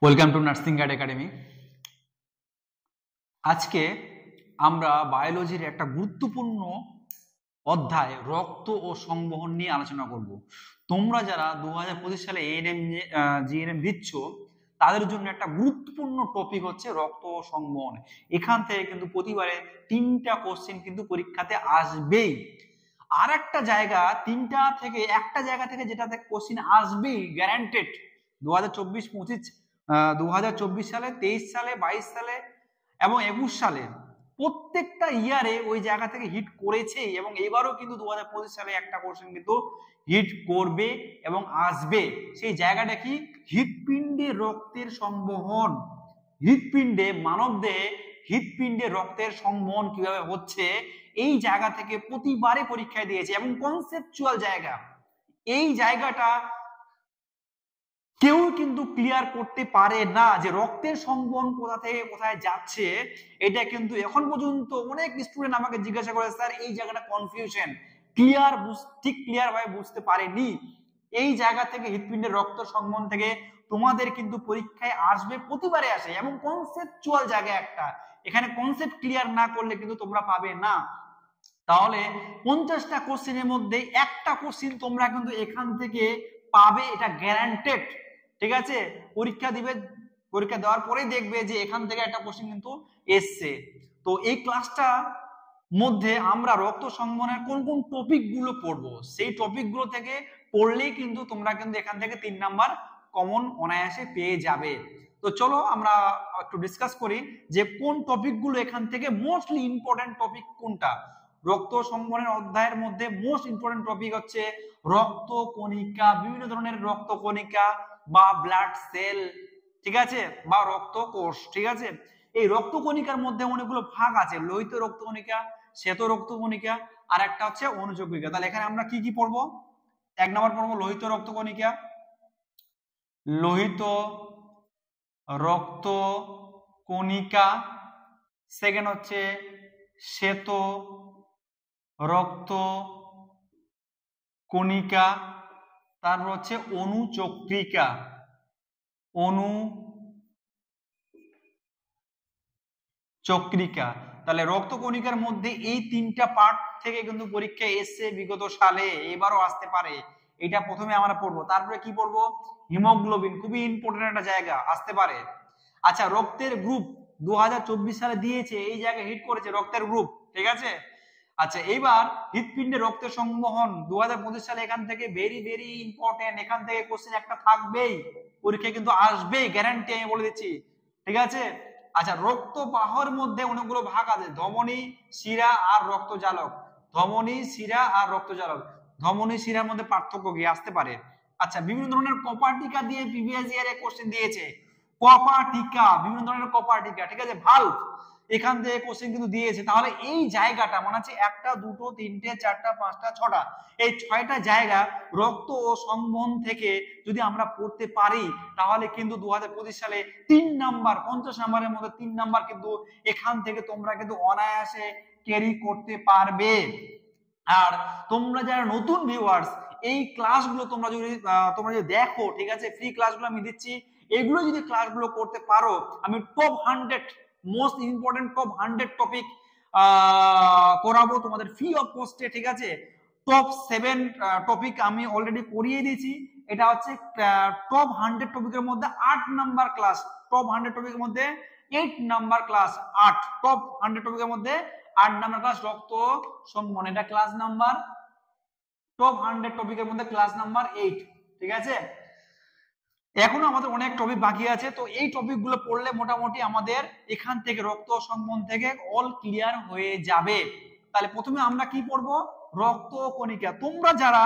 Welcome to nursing guide academy. আজকে আমরা বায়োলজির একটা গুরুত্বপূর্ণ অধ্যায় রক্ত ও সংবহন নিয়ে আলোচনা করব। তোমরা যারা 2025 সালে এএনএম জিএনএম দিচ্ছ তাদের জন্য একটা গুরুত্বপূর্ণ টপিক হচ্ছে রক্ত ও সংবহন। এখান থেকে কিন্তু প্রতিবারে 3টা কোশ্চেন কিন্তু পরীক্ষাতে আসবেই। আর একটা জায়গা 3টা থেকে একটা জায়গা থেকে যেটাতে কোশ্চেন আসবেই গ্যারান্টেড 2024-25 2024 সালে, 23 সালে, 22 সালে এবং 21 সালে প্রত্যেকটা ইয়ারে ওই জায়গা থেকে হিট করেছে এবং এবারও কিন্তু 2025 সালে একটা কোশ্চেন কিন্তু হিট করবে এবং আসবে। সেই জায়গাটা কি? হৃৎপিণ্ডে রক্তের সংবহন। হৃৎপিণ্ডে মানবদেহে হৃৎপিণ্ডে রক্তের সংবহন কিভাবে হচ্ছে এই জায়গা থেকে প্রতিবারে পরীক্ষায় দিয়েছে এবং কনসেপচুয়াল জায়গা। এই জায়গাটা কেউ কিন্তু ক্লিয়ার করতে পারে না যে রক্তের সংবহন কোথা থেকে কোথায় যাচ্ছে। এটা কিন্তু এখন পর্যন্ত অনেক স্টুডেন্ট আমাকে জিজ্ঞাসা করে, স্যার এই জায়গাটা কনফিউশন, ঠিক ক্লিয়ার ভাবে বুঝতে পারেনি। এই জায়গা থেকে হৃৎপিণ্ডের রক্ত সংবহন থেকে তোমাদের কিন্তু পরীক্ষায় আসবে, প্রতিবারে আসে এবং কনসেপচুয়াল জায়গা একটা। এখানে কনসেপ্ট ক্লিয়ার না করলে কিন্তু তোমরা পাবে না। তাহলে 50টা কোশ্চেনের মধ্যে একটা কোশ্চেন তোমরা কিন্তু এখান থেকে পাবে, এটা গ্যারান্টেড। ঠিক আছে, পরীক্ষা দিবে, পরীক্ষা দেওয়ার পরেই দেখবে যে এখান থেকে একটা কোশ্চেন কিন্তু এসছে। তো এই ক্লাসটা মধ্যে আমরা রক্ত সংবহনের কোন কোন টপিক গুলো পড়বো, সেই টপিক গুলো থেকে পড়লেই কিন্তু তোমরা কিন্তু এখান থেকে 3 নাম্বার কমন অনায়াসে পেয়ে যাবে। তো চলো আমরা একটু ডিসকাস করি যে কোন টপিক গুলো এখান থেকে মোস্টলি ইম্পর্টেন্ট টপিক কোনটা। রক্ত সংবহনের অধ্যায়ের মধ্যে মোস্ট ইম্পর্টেন্ট টপিক হচ্ছে রক্ত কণিকা, বিভিন্ন ধরনের রক্ত কণিকা বা ব্লাড সেল, ঠিক আছে, বা রক্ত কোষ। ঠিক আছে, এই রক্ত কণিকার মধ্যে অনেকগুলো ভাগ আছে, লোহিত রক্ত কণিকা, শ্বেত রক্ত কণিকা, আর একটা হচ্ছে অনুজীব কণিকা। তাহলে এখানে আমরা কি কি পড়বো? 1 নম্বর পড়বো লোহিত রক্ত কণিকা। লোহিত রক্ত কণিকা। সেকেন্ড হচ্ছে শ্বেত রক্ত কণিকা। তারপর হচ্ছে অনুচক্রিকা। অনুচক্রিকা। তাহলে রক্ত কণিকার মধ্যে এই 3টা পার্ট থেকে কিন্তু পরীক্ষায় এসছে বিগত সালে, এবারও আসতে পারে। এটা প্রথমে আমরা পড়বো। তারপরে কি পড়বো? হিমোগ্লোবিন, খুবই ইম্পর্টেন্ট একটা জায়গা, আসতে পারে। আচ্ছা, রক্তের গ্রুপ 2024 সালে দিয়েছে, এই জায়গায় হিট করেছে রক্তের গ্রুপ। ঠিক আছে, আচ্ছা এইবার হৃৎপিণ্ডে রক্তের সংবহন 2025 সালে এখান থেকে ভেরি ভেরি ইম্পর্টেন্ট, এখান থেকে কোশ্চেন একটা থাকবেই, পরীক্ষায় কিন্তু আসবেই, গ্যারান্টি আমি বলে দিচ্ছি। ঠিক আছে, আচ্ছা রক্ত বাহর মধ্যে অনেকগুলো ভাগ আছে, ধমনী, শিরা আর রক্তজালক। ধমনী, শিরা আর রক্তজালক। ধমনী শিরার মধ্যে পার্থক্য কি? আসতে পারে। আচ্ছা, বিভিন্ন ধরনের কপার টিকা দিয়ে প্রিভিয়াস ইয়ারে কোশ্চেন দিয়েছে, কপার টিকা, বিভিন্ন ধরনের কপার টিকা। ঠিক আছে, ভালভ, এখান থেকে কোশ্চেন কিন্তু দিয়েছে। তাহলে এই জায়গাটা মনে আছে, 1টা 2টো 3টে 4টা 5টা 6টা, এই 6টা জায়গা রক্ত ও সংবহন থেকে যদি আমরা পড়তে পারি তাহলে কিন্তু 2025 সালে 3 নাম্বার, 50 নাম্বারের মধ্যে 3 নাম্বার কিন্তু এখান থেকে তোমরা কিন্তু অনায়াসে ক্যারি করতে পারবে। আর তোমরা যারা নতুন ভিউয়ার্স, এই ক্লাসগুলো তোমরা যদি দেখো, ঠিক আছে, ফ্রি ক্লাসগুলো আমি দিচ্ছি, এগুলো যদি ক্লাসগুলো করতে পারো, আমি top 100 most important top 100 topic করাবো তোমাদের ফ্রি অফ কস্টে। ঠিক আছে, টপ 7 টপিক আমি অলরেডি করিয়ে দিয়েছি। এটা হচ্ছে টপ 100 টপিকের মধ্যে 8 নাম্বার ক্লাস, টপ 100 টপিকের মধ্যে 8 নাম্বার ক্লাস, 8 টপ 100 টপিকের মধ্যে 8 নাম্বার ক্লাস রক্ত সংবহন। এটা ক্লাস নাম্বার, টপ 100 টপিকের মধ্যে ক্লাস নাম্বার 8। ঠিক আছে, এখনো আমাদের অনেক টপিক বাকি আছে, তো এই টপিক গুলো পড়লে মোটামুটি আমাদের এখান থেকে রক্ত সংবহন থেকে অল ক্লিয়ার হয়ে যাবে। তাহলে প্রথমে আমরা কি পড়বো? রক্ত কণিকা। তোমরা যারা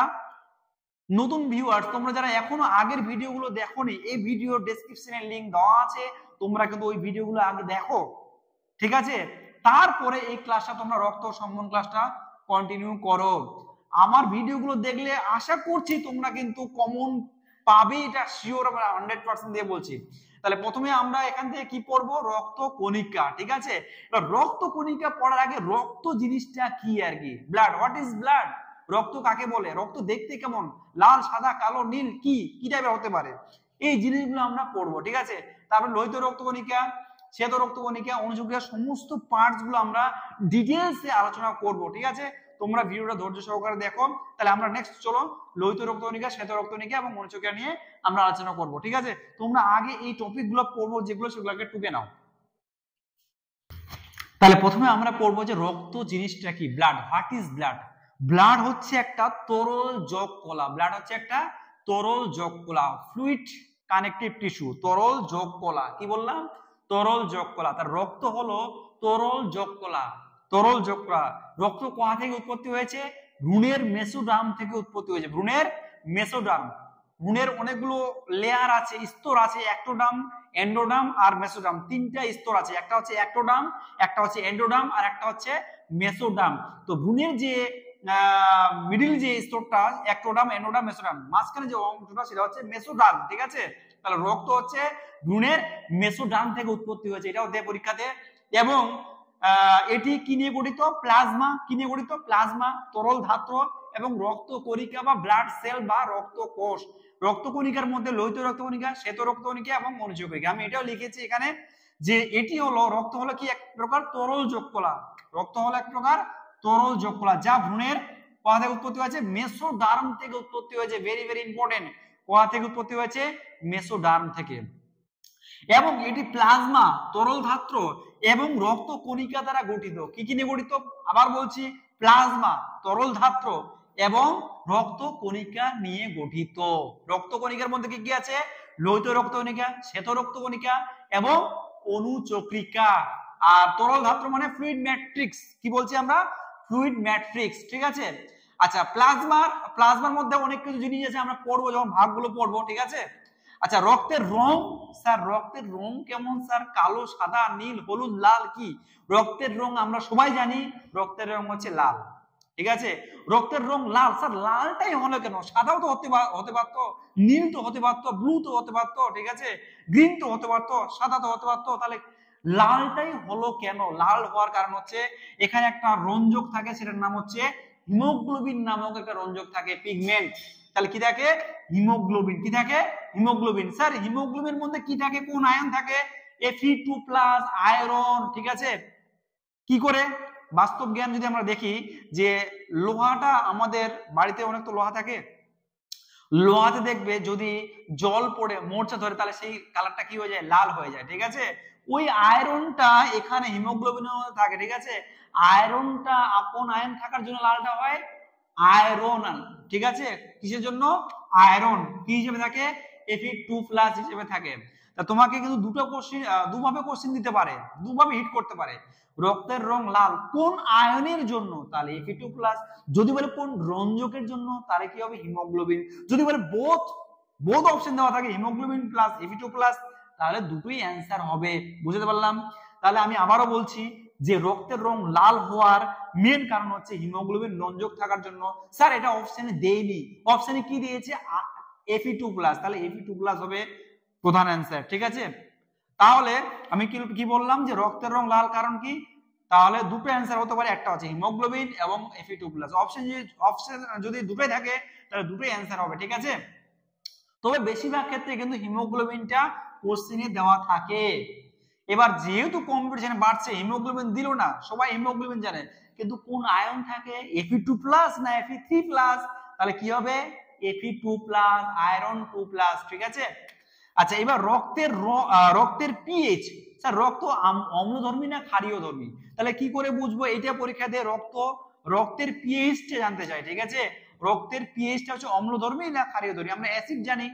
নতুন ভিউয়ার্স, তোমরা যারা এখনো আগের ভিডিওগুলো দেখোনি, এই ভিডিও ডেসক্রিপশনে লিংক দেওয়া আছে, তোমরা কিন্তু ওই ভিডিওগুলো আগে দেখো। ঠিক আছে, তারপরে এই ক্লাসটা তোমরা রক্ত সংবহন ক্লাসটা কন্টিনিউ করো। আমার ভিডিওগুলো দেখলে আশা করছি তোমরা কিন্তু কমন পাবে, এটা শিওর, আমরা 100% দিয়ে বলছি। তাহলে প্রথমে আমরা এখান থেকে কি পড়বো? রক্ত কণিকা। ঠিক আছে, এবার রক্ত কণিকা পড়ার আগে রক্ত জিনিসটা কি আর কি, ব্লাড, হোয়াট ইজ ব্লাড, রক্ত কাকে বলে, রক্ত দেখতে কেমন, লাল, সাদা, কালো, নীল, কি কি টাইপের হতে পারে, এই জিনিসগুলো আমরা পড়বো, ঠিক আছে। তারপর লোহিত রক্তকণিকা, শ্বেত রক্তকণিকা, অনুচক্রিকা সমস্ত পার্টস গুলো আমরা ডিটেলসে আলোচনা করব, ঠিক আছে। তোমরা ভিডিওটা ধৈর্য সহকারে দেখো। তাহলে আমরা নেক্সট চলো লোহিত রক্তকণিকা, শ্বেত রক্তকণিকা এবং অনুচক্রিকা নিয়ে আমরা আলোচনা করব, ঠিক আছে। তোমরা আগে এই টপিক গুলো পড়বো যেগুলো সেগুলোকে টুকে নাও। তাহলে প্রথমে আমরা পড়বো যে রক্ত জিনিসটা কি, blood. What is blood? Blood হচ্ছে একটা তরল যৌগ কলা। ব্লাড হচ্ছে একটা তরল যৌগ কলা, ফ্লুইড কানেকটিভ টিস্যু, তরল যৌগ কলা। কি বললাম? তরল যৌগ কলা। তার রক্ত হলো তরল যৌগ কলা, তরল যৌগ কলা। রক্ত কোথা থেকে উৎপত্তি হয়েছে? ভ্রূণের মেসোডার্ম থেকে উৎপত্তি হয়েছে, ভ্রূণের মেসোডার্ম। ভ্রূণের অনেকগুলো লেয়ার আছে, স্তর আছে, একটোডার্ম, এন্ডোডার্ম আর মেসোডার্ম, তিনটা স্তর আছে। একটা হচ্ছে একটোডার্ম, একটা হচ্ছে এন্ডোডার্ম আর একটা হচ্ছে মেসোডার্ম। তো ভ্রূণের যে মিডিল যে স্তরটা একটোডার্ম, এন্ডোডার্ম, মেসোডার্ম, মাঝখানে যে অংশটা সেটা হচ্ছে মেসোডার্ম, ঠিক আছে। তাহলে রক্ত হচ্ছে ভ্রূণের মেসোডার্ম থেকে উৎপত্তি হয়েছে, এটাও দেয় পরীক্ষাতে। এবং এটি কি নিয়ে গঠিত? প্লাজমা। কি নিয়ে গঠিত? প্লাজমা, তরল ধাত্র এবং রক্ত কণিকা বা ব্লাড সেল বা রক্ত কোষ। রক্ত কণিকার মধ্যে লোহিত রক্তকণিকা, শ্বেত রক্তকণিকা এবং অনুচক্রিকা। আমি এটাও লিখেছি এখানে যে এটি হলো, রক্ত হলো কি এক প্রকার তরল যৌগ কলা। রক্ত হলো এক প্রকার তরল যৌগ কলা, যা ভ্রূণের কোথা থেকে উৎপত্তি হয়েছে? মেসোডার্ম থেকে উৎপত্তি হয়েছে। Very very important. কোথা থেকে উৎপত্তি হয়েছে? মেসোডার্ম থেকে। এবং এটি প্লাজমা, তরল ধাত্র এবং রক্ত কণিকা দ্বারা গঠিত। কি কি নিয়ে গঠিত? আবার বলছি, প্লাজমা, তরল ধাত্র এবং রক্ত কণিকা নিয়ে গঠিত। রক্ত কণিকার মধ্যে কি কি আছে? লোহিত রক্তকণিকা, শ্বেত রক্তকণিকা এবং অনুচক্রিকা। আর তরল ধাত্র মানে ফ্লুইড ম্যাট্রিক্স। কি বলছি আমরা? ফ্লুইড ম্যাট্রিক্স, ঠিক আছে। আচ্ছা, প্লাজমার মধ্যে অনেক কিছু জিনিস আছে, আমরা পড়বো যখন ভাগগুলো পড়বো, ঠিক আছে। আচ্ছা, রক্তের রং স্যার, রক্তের রং কেমন স্যার? কালো, সাদা, নীল, হলুদ, লাল। কি রক্তের রং? আমরা সবাই জানি রক্তের রং হচ্ছে লাল, ঠিক আছে। রক্তের রং লাল। স্যার লালটাই হলো কেন? সাদাও তো হতে পারতো, নীল তো হতে পারতো, ব্লু তো হতে পারতো, ঠিক আছে, গ্রিন তো হতে পারতো, সাদা তো হতে পারতো। তাহলে লালটাই হলো কেন? লাল হওয়ার কারণ হচ্ছে এখানে একটা রঞ্জক থাকে, সেটার নাম হচ্ছে হিমোগ্লোবিন নামক একটা রঞ্জক থাকে, পিগমেন্ট। তাহলে কি থাকে? হিমোগ্লোবিন। কি থাকে? হিমোগ্লোবিন। স্যার হিমোগ্লোবিনের মধ্যে কি থাকে? কোন আয়ন থাকে? Fe2+ আয়রন, ঠিক আছে। কি করে? বাস্তব জ্ঞান যদি আমরা দেখি যে লোহাটা, আমাদের বাড়িতে অনেক তো লোহা থাকে, লোহাতে দেখবে যদি জল পড়ে মোর্চা ধরে তাহলে সেই কালারটা কি হয়ে যায়? লাল হয়ে যায়, ঠিক আছে। ওই আয়রনটা এখানে হিমোগ্লোবিনের মধ্যে থাকে, ঠিক আছে। আয়রনটা আপন আয়ন থাকার জন্য লালটা হয় আয়রন, ঠিক আছে। কিসের জন্য? আয়রন। কি হিসেবে থাকে? Fe2+ হিসেবে থাকে। তা তোমাকে কিন্তু দুভাবে কোশ্চেন দিতে পারে, দুভাবে হিট করতে পারে। রক্তের রং লাল কোন আয়নের জন্য? তাহলে Fe2+। যদি বলে কোন রঞ্জকের জন্য, তাহলে কি হবে? হিমোগ্লোবিন। যদি বলে বোথ অপশন দেওয়া থাকে, হিমোগ্লোবিন প্লাস Fe2+, তাহলে দুটোই অ্যান্সার হবে। বুঝতে পারলাম? তাহলে আমি আবারও বলছি যে রক্তের রং লাল হওয়ার মেন কারণ হচ্ছে হিমোগ্লোবিন রঞ্জক থাকার জন্য। স্যার এটা অপশনে দেয়নি, অপশনে কি দিয়েছে? Fe2+। তাহলে Fe2+ হবে প্রধান অ্যান্সার, ঠিক আছে। তাহলে আমি কি বললাম যে রক্তের রং লাল কারণ কি? তাহলে দুটো অ্যান্সার হতে পারে, একটা হচ্ছে হিমোগ্লোবিন এবং Fe2+। অপশন যদি দুটোই থাকে তাহলে দুটোই অ্যান্সার হবে, ঠিক আছে। তবে বেশিরভাগ ক্ষেত্রে কিন্তু হিমোগ্লোবিনটা কোশ্চেনে দেওয়া থাকে। এবার যেহেতু কম্পিটিশন বাড়ছে, হিমোগ্লোবিন দিল না, সবাই হিমোগ্লোবিন জানে, কিন্তু কোন আয়ন থাকে? Fe2+ না Fe3+? তাহলে কি হবে? Fe2+, আয়রন 2+, ঠিক আছে। আচ্ছা, এবার রক্তের পিএইচ। স্যার রক্ত অম্লধর্মী না ক্ষারীয়ধর্মী? তাহলে কি করে বুঝবো? এইটা পরীক্ষাতে রক্তের পিএইচটা জানতে চাই, ঠিক আছে। রক্তের পিএইচটা হচ্ছে অম্লধর্মী না ক্ষারীয়ধর্মী? আমরা অ্যাসিড জানি,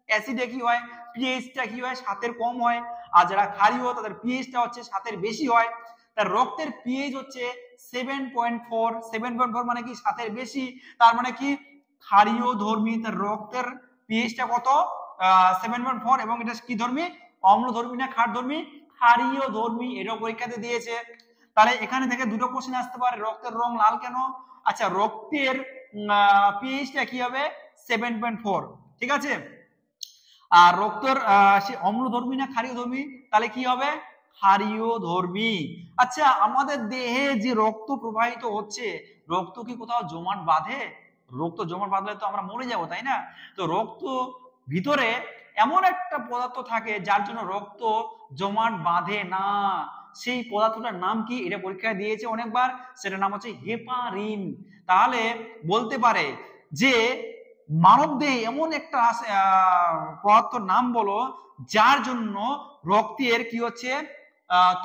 অ্যাসিডে কি হয়? পিএইচটা কি হয়? 7 কম হয়। আর যারা ক্ষারীয় তাদের পিএইচটা হচ্ছে 7 বেশি হয়। তার রক্তের পিএইচ হচ্ছে 7.4। 7.4 মানে কি? 7 বেশি। তার মানে কি? ক্ষারীয়ধর্মী। তার রক্তের পিএইচটা কত? 7.4। এবং এটা কি ধর্মী? অম্লধর্মী না ক্ষারধর্মী? ক্ষারীয়ধর্মী। এটাও পরীক্ষাতে দিয়েছে। তাহলে এখানে থেকে দুটো কোশ্চেন আসতে পারে, রক্তের রং লাল কেন? আচ্ছা, রক্তের পিএইচটা কি হবে? 7.4, ঠিক আছে। আর রক্তের অম্লধর্মী না ক্ষারীয়ধর্মী? তাহলে কি হবে? ক্ষারীয়ধর্মী। আচ্ছা, আমাদের দেহে যে রক্ত প্রবাহিত হচ্ছে, রক্ত কি কোথাও জমাট বাঁধে? রক্ত জমাট বাঁধলে তো আমরা মরে যাবো, তাই না? তো রক্ত ভিতরে এমন একটা পদার্থ থাকে যার জন্য রক্ত জমাট বাঁধে না, সেই পদার্থটার নাম কি? এটা পরীক্ষায় দিয়েছে অনেকবার, সেটার নাম হচ্ছে হেপারিন। তাহলে বলতে পারে যে মানবদেহে এমন একটা পদার্থর নাম বলো যার জন্য রক্তের কি হচ্ছে,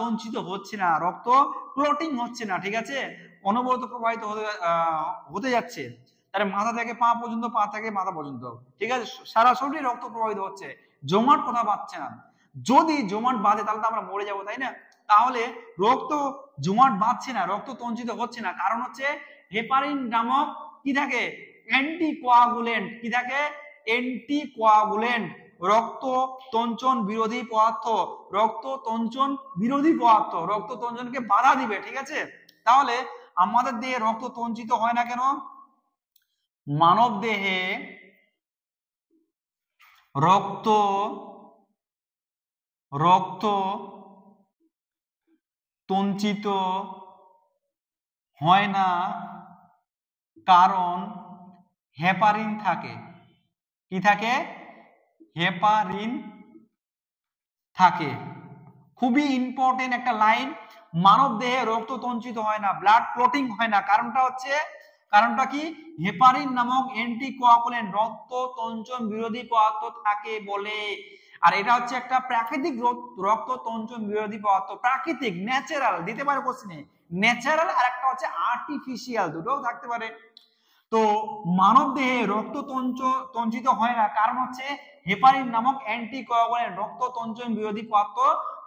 তঞ্চিত হচ্ছে না, রক্ত ক্লটিং হচ্ছে না, ঠিক আছে, অনবরত প্রবাহিত হতে যাচ্ছে। তাহলে মাথা থেকে পা পর্যন্ত, পা থেকে মাথা পর্যন্ত, ঠিক আছে, সারা শরীরে রক্ত প্রবাহিত হচ্ছে, জমাট কথা পাচ্ছে না। যদি জমাট বাঁধে তাহলে তো আমরা মরে যাবো, তাই না? তাহলে রক্ত জমাট বাঁধছে না, রক্ত তঞ্চিত হচ্ছে না, কারণ হচ্ছে হেপারিন নামক কি থাকে, অ্যান্টিকোয়াগুলেন্ট, কি থাকে, অ্যান্টিকোয়াগুলেন্ট, রক্ত তঞ্চন বিরোধী পদার্থ, রক্ত তঞ্চন বিরোধী পদার্থ, রক্ত তঞ্চনকে বাধা দিবে, ঠিক আছে। তাহলে আমাদের দেহে রক্ত তঞ্চিত হয় না কেন? মানব দেহে রক্ত তঞ্চিত হয় না কারণ হেপারিন থাকে। কি থাকে? হেপারিন থাকে। খুবই ইম্পর্টেন্ট একটা লাইন, মানব দেহে রক্ত তঞ্চিত হয় না, ব্লাড ক্লটিং হয় না, কারণটা কি? হেপারিন নামক অ্যান্টিকোয়াগুলেন্ট, রক্ত তঞ্চন বিরোধী পদার্থ থাকে বলে। আর এটা হচ্ছে একটা প্রাকৃতিক রক্ত তঞ্চন বিরোধী পদার্থ, প্রাকৃতিক, ন্যাচারাল, দিতে পারে কোশ্চেনে, ন্যাচারাল আর একটা হচ্ছে আর্টিফিশিয়াল, দুটোও থাকতে পারে। তো মানব দেহে রক্ত তঞ্চিত হয় না কারণ হচ্ছে হেপারিন নামক অ্যান্টিকোয়াগুলেন্ট, রক্ত তঞ্চন বিরোধী পদার্থ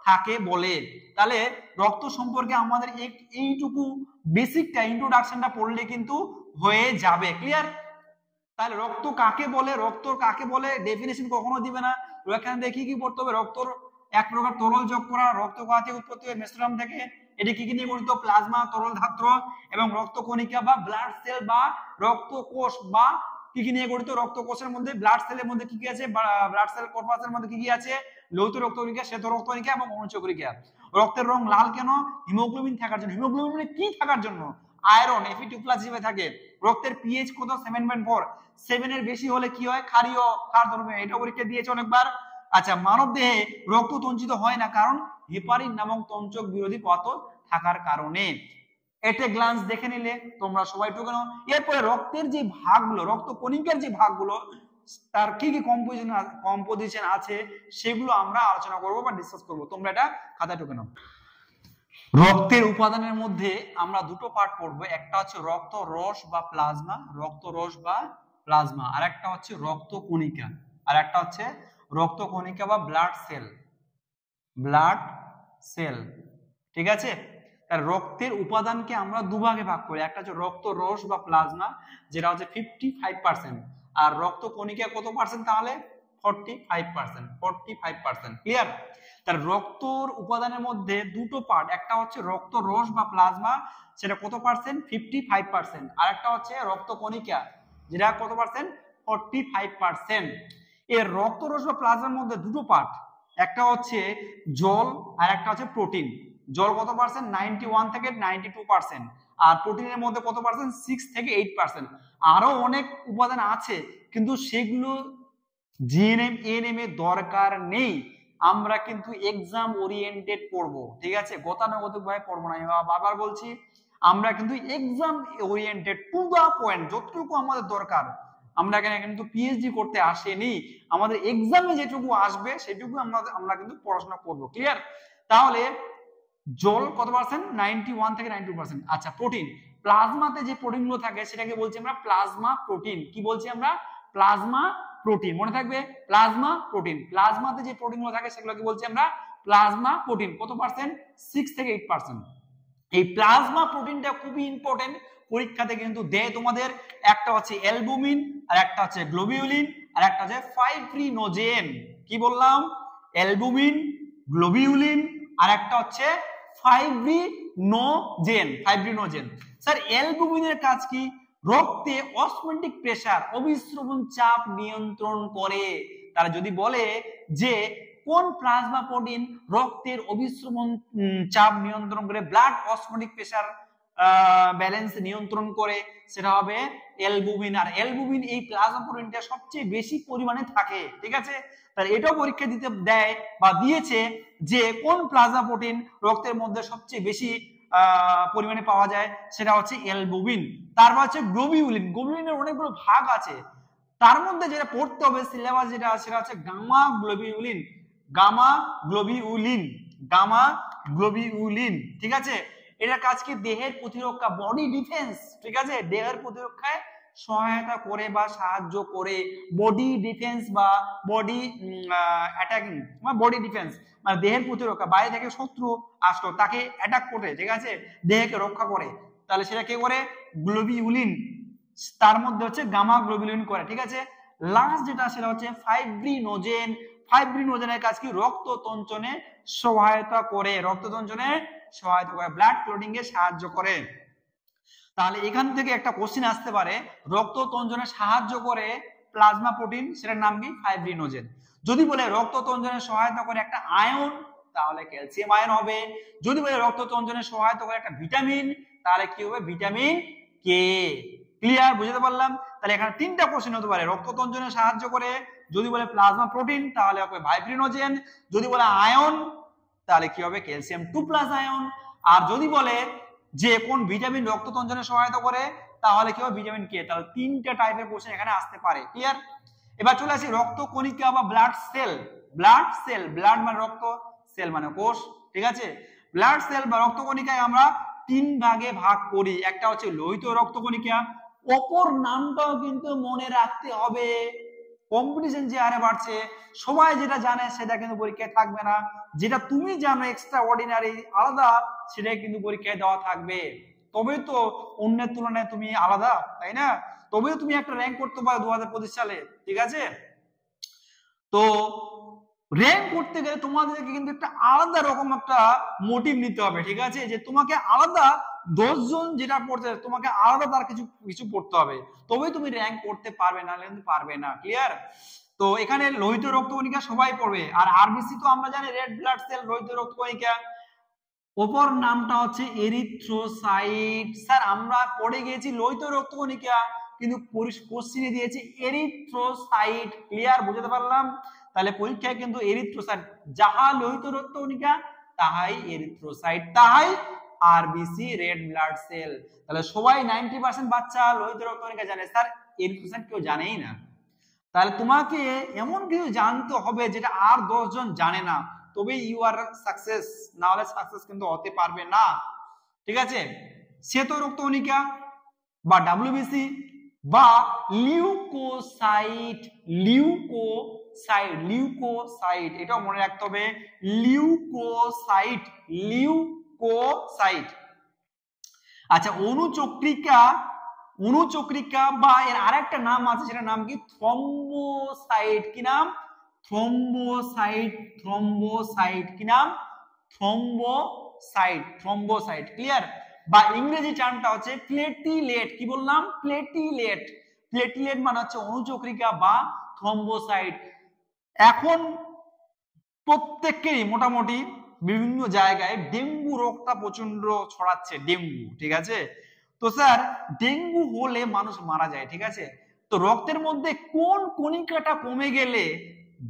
থাকে বলে। তাহলে রক্ত সম্পর্কে আমাদের এইটুকু বেসিকটা, ইন্ট্রোডাকশনটা পড়লে কিন্তু হয়ে যাবে, ক্লিয়ার? তাহলে রক্ত কাকে বলে, রক্ত কাকে বলে ডেফিনেশন কখনো দিবে না, এখানে দেখি কি পড়তে হবে, রক্তর এক প্রকার তরল যোগ করা, রক্ত কণা থেকে উৎপত্তি হয় মেসোরাম থেকে, এটি কি কি নিয়ে গঠিত? প্লাজমা, তরল ধাত্র এবং রক্ত কণিকা বা ব্লাড সেল বা রক্ত কোষ, বা কি কি নিয়ে গঠিত? রক্ত কোষের মধ্যে, ব্লাড সেলের মধ্যে কি কি আছে, ব্লাড সেল কর্পাসের মধ্যে কি কি আছে? লৌহ রক্তকণিকা, শ্বেত রক্তকণিকা এবং অনুচক্রিকা। রক্তের রং লাল কেন? হিমোগ্লোবিন থাকার জন্য। হিমোগ্লোবিন কি থাকার জন্য? আয়রন, Fe2+ হিসেবে থাকে। রক্তের পিএইচ কত? 7.4, 7 এর বেশি হলে কি হয়? ক্ষারীয়, ক্ষার ধর্মীয়, এটা পরীক্ষা দিয়েছে অনেকবার। আচ্ছা, মানব দেহে রক্ত তঞ্চিত হয় না কারণ হেপারিন নামক তঞ্চক বিরোধী পদার্থ থাকার কারণে। এটে গ্লান্স দেখে নিলে তোমরা সবাই টুকে নাও। এরপরে রক্তের যে ভাগগুলো, রক্ত কণিকার যে ভাগগুলো, তার কি কি কম্পোজিশন আছে সেগুলো আমরা আলোচনা করব বা ডিসকাস করব, তোমরা এটা খাতায় টুকে নাও। রক্তের উপাদানের মধ্যে আমরা দুটো পার্ট পড়বো, একটা হচ্ছে রক্ত রস বা প্লাজমা, রক্ত রস বা প্লাজমা, আর একটা হচ্ছে রক্ত কণিকা, আর একটা হচ্ছে রক্ত কণিকা বা ব্লাড সেল, ঠিক আছে। তার রক্তের উপাদানকে আমরা দুভাগে ভাগ করি, একটা হচ্ছে রক্ত রস বা প্লাজমা, যেটা হচ্ছে 55%, আর রক্ত কণিকা কত পার্সেন্ট? তাহলে 45%, ক্লিয়ার? তার রক্তর উপাদানের মধ্যে দুটো পার্ট, একটা হচ্ছে রক্ত রস বা প্লাজমা, সেটা কত পার্সেন্ট? 55%, আর একটা হচ্ছে রক্ত কণিকা, যেটা কত পার্সেন্ট? 45%। এর রক্ত রস বা প্লাজমার মধ্যে দুটো পার্ট, একটা হচ্ছে জল আর একটা হচ্ছে প্রোটিন। জল কত পার্সেন্ট? 91 থেকে 92%, আর প্রোটিনের মধ্যে কত পার্সেন্ট? 6 থেকে 8%। আরো অনেক উপাদান আছে কিন্তু সেগুলো জিএনএম এএনএম এর দরকার নেই, আমরা কিন্তু এক্সাম ওরিয়েন্টেড পড়বো, ঠিক আছে, গতানুগতিক ভাবে পড়বো না। বারবার বলছি, আমরা কিন্তু exam oriented, to the point, যতটুকু আমাদের দরকার। আমরা এখানে কিন্তু পিএইচডি করতে আসেনি, আমাদের এক্সামে যেটুকু আসবে সেটুকু আমরা কিন্তু পড়াশোনা করব, ক্লিয়ার? তাহলে জল কত পার্সেন্ট? 91 থেকে 92%। আচ্ছা, প্রোটিন, প্লাজমাতে যে প্রোটিনগুলো থাকে সেটাকে বলছি আমরা প্লাজমা প্রোটিন। কি বলছি আমরা? প্লাজমা প্রোটিন, মনে থাকবে, প্লাজমা প্রোটিন। প্লাজমাতে যে প্রোটিনগুলো থাকে সেগুলোকে বলছি আমরা প্লাজমা প্রোটিন। কত পার্সেন্ট? 6 থেকে 8%। এই প্লাজমা প্রোটিনটা খুবই ইম্পর্টেন্ট, পরীক্ষাতে কিন্তু দেয় তোমাদের। একটা হচ্ছে অ্যালবুমিন, আর একটা হচ্ছে গ্লোবিউলিন, আর একটা হচ্ছে ফাইব্রিনোজেন। কি বললাম? অ্যালবুমিন, গ্লোবিউলিন, আর একটা হচ্ছে ফাইব্রিনোজেন। স্যার, অ্যালবুমিনের কাজ কি? রক্তে অসমোটিক প্রেসার, অবিশ্রবণ চাপ নিয়ন্ত্রণ করে। তারা যদি বলে যে কোন প্লাজমা প্রোটিন রক্তের অবিশ্রবণ চাপ নিয়ন্ত্রণ করে, ব্লাড অসমোটিক প্রেসার ব্যালেন্স নিয়ন্ত্রণ করে, সেটা হবে অ্যালবুমিন। আর অ্যালবুমিন এই প্লাজমা প্রোটিনটা সবচেয়ে বেশি পরিমাণে থাকে, ঠিক আছে। তাহলে এটাও পরীক্ষা দিতে দেয় বা দিয়েছে যে কোন প্লাজমা প্রোটিন রক্তের মধ্যে সবচেয়ে বেশি পরিমাণে পাওয়া যায়, সেটা হচ্ছে অ্যালবুমিন। তারপর হচ্ছে গ্লোবিউলিন। গ্লোবিউলিনের অনেকগুলো ভাগ আছে, তার মধ্যে যেটা পড়তে হবে সিলেবাস যেটা সেটা হচ্ছে gamma globulin. Gamma globulin, gamma globulin, ঠিক আছে। এটার কাজ কি? দেহের প্রতিরক্ষা, বডি ডিফেন্স, ঠিক আছে। দেহের প্রতিরক্ষায় সহায়তা করে বা সাহায্য করে, বডি ডিফেন্স বা বডি অ্যাটাকিং, বডি ডিফেন্স মানে দেহের প্রতিরক্ষা, বাইরে থেকে শত্রু আসলো তাকে অ্যাটাক করে, ঠিক আছে, দেহকে রক্ষা করে, তাহলে সেটা কে করে? গ্লোবিউলিন। তার মধ্যে হচ্ছে গামা গ্লোবিউলিন করে, ঠিক আছে। লাস্ট যেটা সেটা হচ্ছে ফাইব্রিনোজেন। ফাইব্রিনোজেনের কাজ কি? রক্ত তঞ্চনে সহায়তা করে, রক্ত তঞ্চনে সহায়তা করে, ব্লাড ক্লটিং এ সাহায্য করে। তাহলে এখান থেকে একটা কোশ্চেন আসতে পারে, রক্ত তঞ্চনে সাহায্য করে প্লাজমা প্রোটিন, সেটার নাম কি? ফাইব্রিনোজেন। যদি বলে রক্ত তঞ্চনে সহায়তা করে একটা আয়ন, তাহলে ক্যালসিয়াম আয়ন হবে। যদি বলে রক্ত তঞ্চনে সহায়তা করে একটা ভিটামিন, তাহলে কি হবে? Vitamin K. ক্লিয়ার? বুঝতে পারলাম? তাহলে এখানে তিনটা কোশ্চেন হতে পারে, রক্ত তঞ্চনে সাহায্য করে, যদি বলে প্লাজমা প্রোটিন তাহলে হবে ফাইব্রিনোজেন, যদি বলে আয়ন তাহলে কি হবে? Calcium 2+ ion. আর যদি বলে যে কোন ভিটামিন রক্ত তঞ্চনে সহায়তা করে, তাহলে কি হবে? Vitamin K. তাহলে তিনটা টাইপের কোশ্চেন এখানে আসতে পারে। ক্লিয়ার? এবার চলে আসি রক্ত কণিকা বা blood cell. Blood cell, blood মানে রক্ত, সেল মানে কোষ, ঠিক আছে। ব্লাড সেল বা রক্ত কণিকায় আমরা তিন ভাগে ভাগ করি। একটা হচ্ছে লোহিত রক্ত কণিকা, অপর নামটাও কিন্তু মনে রাখতে হবে। কম্পিটিশন যে হারে বাড়ছে, সবাই যেটা জানে সেটা কিন্তু পরীক্ষায় থাকবে না, যেটা তুমি জানো এক্সট্রা অর্ডিনারি আলাদা, সেটাই কিন্তু পরীক্ষায় দেওয়া থাকবে। তবেই তো অন্যের তুলনায় তুমি আলাদা, তাই না? তবেই তুমি একটা র্যাঙ্ক করতে পারো 2025 সালে, ঠিক আছে। তো র্যাঙ্ক করতে গেলে তোমাদেরকে কিন্তু একটা আলাদা রকম একটা মোটিভ নিতে হবে, ঠিক আছে, যে তোমাকে আলাদা 10 জন যেটা পড়তে, তোমাকে আলাদা তার কিছু কিছু পড়তে হবে, তবেই তুমি র্যাঙ্ক করতে পারবে, না কিন্তু পারবে না। ক্লিয়ার? তো এখানে লোহিত রক্তকণিকা সবাই পড়বে, আর আরবিসি তো আমরা জানি রেড ব্লাড সেল, লোহিত রক্তকণিকা অপর নামটা হচ্ছে এরিথ্রোসাইট। স্যার আমরা পড়ে গিয়েছি লোহিত রক্তকণিকা, কিন্তু কোশ্চেনে দিয়েছে এরিথ্রোসাইট। ক্লিয়ার? বুঝতে পারলাম? তাহলে পরীক্ষায় কিন্তু এরিথ্রোসাইট, যাহা লোহিত রক্তকণিকা তাহাই এরিথ্রোসাইট, তাহাই আরবিসি রেড ব্লাড সেল। তাহলে সবাই 90% বাচ্চা লোহিত রক্তকণিকা জানে, স্যার এরিথ্রোসাইট কেউ জানেই না। তাহলে তোমাকে এমন কিছু জানতে হবে যেটা আর 10 জন জানে না, তবে ইউ আর সাকসেস, না হলে সাকসেস কিন্তু হতে পারবে না, ঠিক আছে। শ্বেত রক্তকণিকা বা ডাব্লিউবিসি বা লিউকোসাইট, লিউকোসাইট, লিউকোসাইট এটাও মনে রাখতে হবে, লিউকোসাইট, লিউকোসাইট। আচ্ছা অনুচক্রিকা, অনুচক্রিকা বা এর আরেকটা নাম আছে, সেটা নাম কি? থ্রম্বোসাইট। কি নাম? Thrombocyte, thrombocyte. কি নাম? Thrombocyte, thrombocyte. ক্লিয়ার? বা ইংরেজি টার্মটা হচ্ছে প্লেটিলেট। কি বললাম? প্লেটিলেট। প্লেটিলেট মানে হচ্ছে অনুচক্রিকা বা থ্রম্বোসাইট। এখন প্রত্যেকেরই মোটামুটি বিভিন্ন জায়গায় ডেঙ্গু রোগটা প্রচন্ড ছড়াচ্ছে, ডেঙ্গু, ঠিক আছে। তো স্যার ডেঙ্গু হলে মানুষ মারা যায়, ঠিক আছে। তো রক্তের মধ্যে কোন কণিকাটা কমে গেলে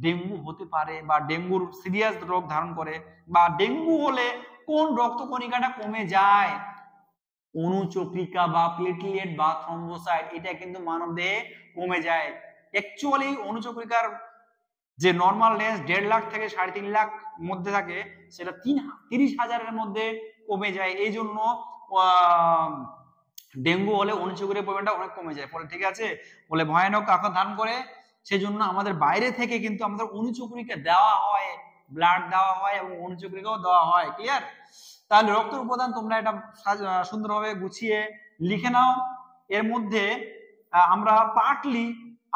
ডেঙ্গু হতে পারে বা ডেঙ্গুর সিরিয়াস রোগ ধারণ করে, বা ডেঙ্গু হলে কোন রক্ত কণিকাটা কমে যায়? অনুচক্রিকা বা প্লেটলেট বা থ্রম্বোসাইট, এটা কিন্তু মানবদেহে কমে যায়। অ্যাকচুয়ালি অনুচক্রিকার যে নরমাল রেঞ্জ 1.5 লাখ থেকে 3.5 লাখ মধ্যে থাকে, সেটা 30,000-এর মধ্যে কমে যায়। এই জন্য ডেঙ্গু হলে অনুচক্রিকার পরিমাণটা অনেক কমে যায় পরে, ঠিক আছে, বলে ভয়ানক আকার ধারণ করে। সেই জন্য আমাদের বাইরে থেকে কিন্তু আমাদের অনুচক্রিকা দেওয়া হয়, ব্লাড দেওয়া হয় এবং অনুচক্রিকাও দেওয়া হয়। ক্লিয়ার? তাহলে রক্তের উপাদান তোমরা এটা সুন্দরভাবে গুছিয়ে লিখে নাও। এর মধ্যে আমরা পার্টলি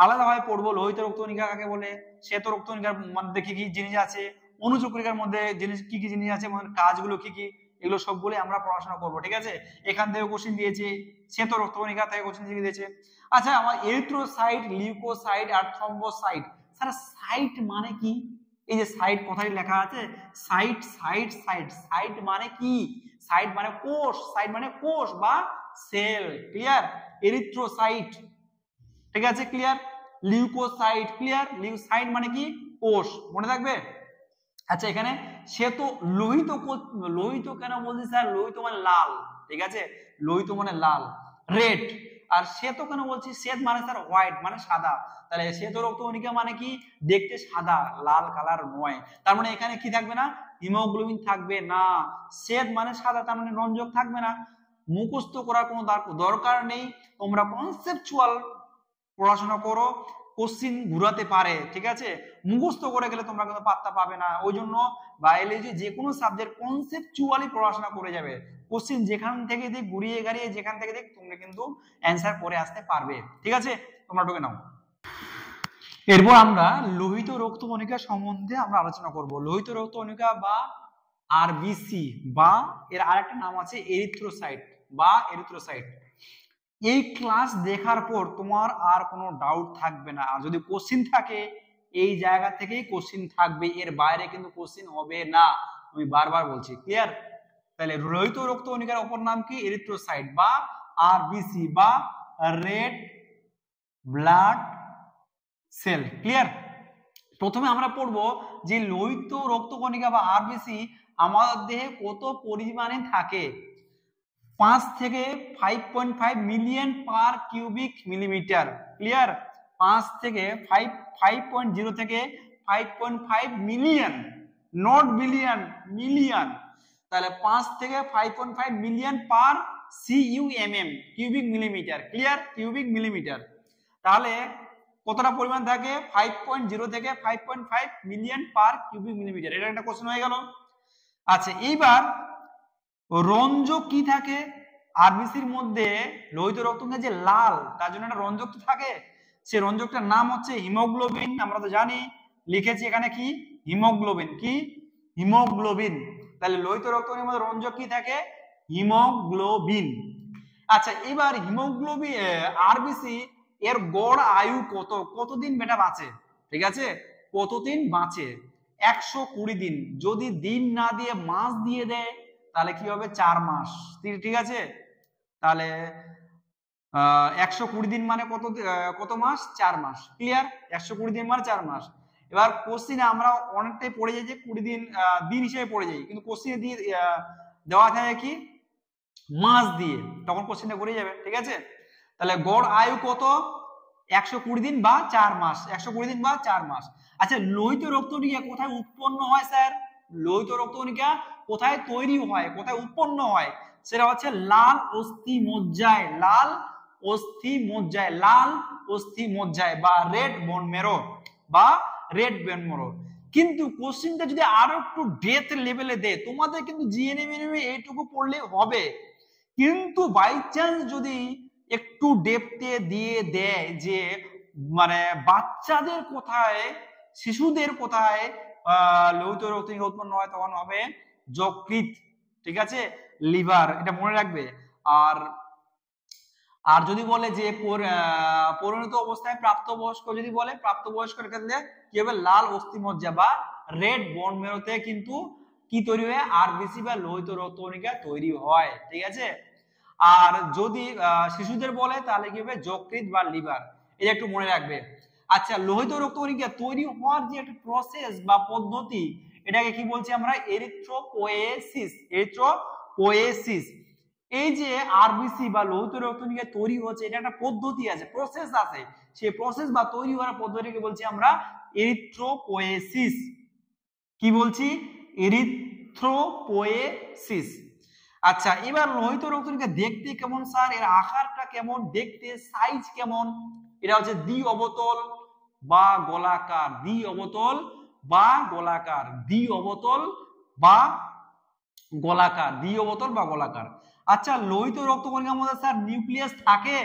আলাদাভাবে পড়বো, লোহিত রক্তকণিকা কাকে বলে, শ্বেত রক্তকণিকার মধ্যে কি কি জিনিস আছে, অনুচক্রিকার মধ্যে জিনিস কি কি জিনিস আছে, কাজগুলো কি কি, এগুলো সবগুলো আমরা পড়াশোনা করবো, ঠিক আছে। এখান থেকে কোশ্চেন দিয়েছে, শ্বেত রক্তকণিকা থেকে কোশ্চেন দিয়েছে। আচ্ছা আমার এরিথ্রোসাইট, লিউকোসাইট আর থ্রম্বোসাইট, স্যার সাইট মানে কি? এই যে সাইট কথাটি লেখা আছে, সাইট সাইট সাইট, সাইট মানে কি? সাইট মানে কোষ, সাইট মানে কোষ বা সেল, ক্লিয়ার? এরিথ্রোসাইট, ঠিক আছে, ক্লিয়ার? Leucocyte, clear? লিউসাইট মানে কি? কোষ, মনে থাকবে। আচ্ছা এখানে শ্বেত লোহিত, লোহিত কেন বলছি স্যার? লোহিত মানে লাল, ঠিক আছে, লোহিত মানে লাল, রেড। আর শ্বেত কেন বলছি? শ্বেত মানে স্যার হোয়াইট, মানে সাদা। তাহলে শ্বেত রক্তকণিকা মানে কি? দেখতে সাদা, লাল কালার নয়। তার মানে এখানে কি থাকবে না? হিমোগ্লোবিন থাকবে না। শ্বেত মানে সাদা, তার মানে রঞ্জক থাকবে না। মুখস্থ করার কোনো দরকার নেই, তোমরা কনসেপচুয়াল পড়াশোনা করো, কোশ্চিন ঘুরাতে পারে, ঠিক আছে? মুখস্থ করে গেলে তোমরা কিন্তু পাত্তা পাবে না। ওই জন্য বায়োলজি যে কোনো সাবজেক্ট কনসেপচুয়ালি পড়াশোনা করে যাবে, কোশ্চিন যেখান থেকে দিক ঘুরিয়ে গাড়িয়ে যেখান থেকে দিক তোমরা কিন্তু অ্যান্সার করে আসতে পারবে, ঠিক আছে? তোমরা ঢুকে নাও। এরপর আমরা লোহিত রক্তকণিকা সম্বন্ধে আমরা আলোচনা করব। লোহিত রক্তকণিকা বা আরবিসি, বা এর আরেকটা নাম আছে এরিথ্রোসাইট বা এরিথ্রোসাইট। এই ক্লাস দেখার পর তোমার আর কোনো ডাউট থাকবে না। আর যদি কোশ্চিন থাকে এই জায়গা থেকেই কোশ্চিন থাকবে, এর বাইরে কিন্তু কোশ্চিন হবে না, আমি বারবার বলছি, ক্লিয়ার? তাহলে লোহিত রক্তকণিকার অপর নাম কি? এরিথ্রোসাইট বা আরবিসি বা রেড ব্লাড সেল, ক্লিয়ার? প্রথমে আমরা পড়বো যে লোহিত রক্তকণিকা বা আরবিসি আমাদের দেহে কত পরিমাণে থাকে। 5 থেকে 5.5 million per cubic millimetre, clear? 5 থেকে 5.0 থেকে 5.5 মিলিয়ন, নট বিলিয়ন, মিলিয়ন। তাহলে 5 থেকে 5.5 million per CUMM, cubic millimetre, clear? Cubic millimetre. তাহলে কতটা পরিমাণ থাকে? 5.0 থেকে 5.5 মিলিয়ন পার কিউবিক মিলিমিটার। এটা একটা কোশ্চেন হয়ে গেল। আচ্ছা এইবার রঞ্জক কি থাকে আরবিসির মধ্যে? লোহিত রক্তকণিকা যে লাল, তার জন্য একটা রঞ্জক তো থাকে, সেই রঞ্জকটার নাম হচ্ছে হিমোগ্লোবিন। আমরা তো জানি, লিখেছি এখানে কি? হিমোগ্লোবিন। কি? হিমোগ্লোবিন। তাহলে লোহিত রক্তকণিকার মধ্যে রঞ্জক কি থাকে? হিমোগ্লোবিন। আচ্ছা এবার হিমোগ্লোবিন আরবিসি এর গড় আয়ু কত? কতদিন বেটা বাঁচে? ঠিক আছে, কতদিন বাঁচে? 120 দিন। যদি দিন না দিয়ে মাস দিয়ে দেয় তাহলে কি হবে? 4 মাস, ঠিক আছে? তাহলে 120 দিন মানে কত? কত মাস? 4 মাস, ক্লিয়ার? 120 দিন মানে 4 মাস। এবার কোশ্চিনে আমরা অনেকটাই পড়ে যাই যে 20 দিন দিন হিসেবে পড়ে যাই, কিন্তু কোশ্চিনে দিয়ে দেওয়া থাকে কি? মাস দিয়ে, তখন কোশ্চিনটা ঘুরে যাবে, ঠিক আছে? তাহলে গড় আয়ু কত? 120 দিন বা 4 মাস, 120 দিন বা 4 মাস। আচ্ছা লোহিত রক্তকণিকা কোথায় উৎপন্ন হয় স্যার? লোহিত রক্তকণিকা কোথায় তৈরি হয়, কোথায় উৎপন্ন হয়? সেটা হচ্ছে লাল অস্থি মজ্জায়, লাল অস্থি মজ্জায়, লাল অস্থি মজ্জায় বা রেড বোন মেরো, বা রেড বোন মেরো। কিন্তু কোশ্চিনটা যদি আরো একটু ডেপথ লেভেলে দেয়, তোমাদের কিন্তু জিএনএম এইটুকু পড়লে হবে, কিন্তু বাই চান্স যদি একটু ডেপথে দিয়ে দেয় যে মানে বাচ্চাদের কোথায়, শিশুদের কোথায় লোহিত রক্তকণিকা উৎপন্ন হয়, তখন হবে যকৃৎ, ঠিক আছে? লিভার, এটা মনে রাখবে। আর আর যদি বলে যে পরিণত অবস্থায় প্রাপ্তবয়স্ক, যদি বলে প্রাপ্তবয়স্কের ক্ষেত্রে কি হবে? লাল অস্থিমজ্জা বা রেড বোন মেরোতে কিন্তু কি তৈরি হয়? আরবিসি বা লোহিত রক্তকণিকা তৈরি হয়, ঠিক আছে? আর যদি শিশুদের বলে তাহলে কি হবে? যকৃৎ বা লিভার, এটা একটু মনে রাখবে। আচ্ছা লোহিত রক্তকণিকা তৈরি হওয়ার যে একটা প্রসেস বা পদ্ধতি, এটাকে কি বলছি আমরা? Erythropoiesis, erythropoiesis. এই যে আরবিসি বা লোহিত রক্তকণিকা তৈরি হচ্ছে, এটা একটা পদ্ধতি আছে, প্রসেস আছে, সেই প্রসেস বা তৈরি হওয়ার পদ্ধতিকে বলছি আমরা এরিথ্রোপোয়েসিস। কি বলছি? এরিথ্রোপোয়েসিস। আচ্ছা এবার লোহিত রক্তকণিকা দেখতে কেমন স্যার? এর আকারটা কেমন দেখতে, সাইজ কেমন? এটা হচ্ছে দ্বি অবতল বা গোলাকার, দ্বি অবতল বা গোলাকার, দ্বি অবতল বা গোলাকার, দ্বি অবতল বা গোলাকার। আচ্ছা লোহিত রক্তকণিকার মধ্যে স্যার নিউক্লিয়াস থাকে?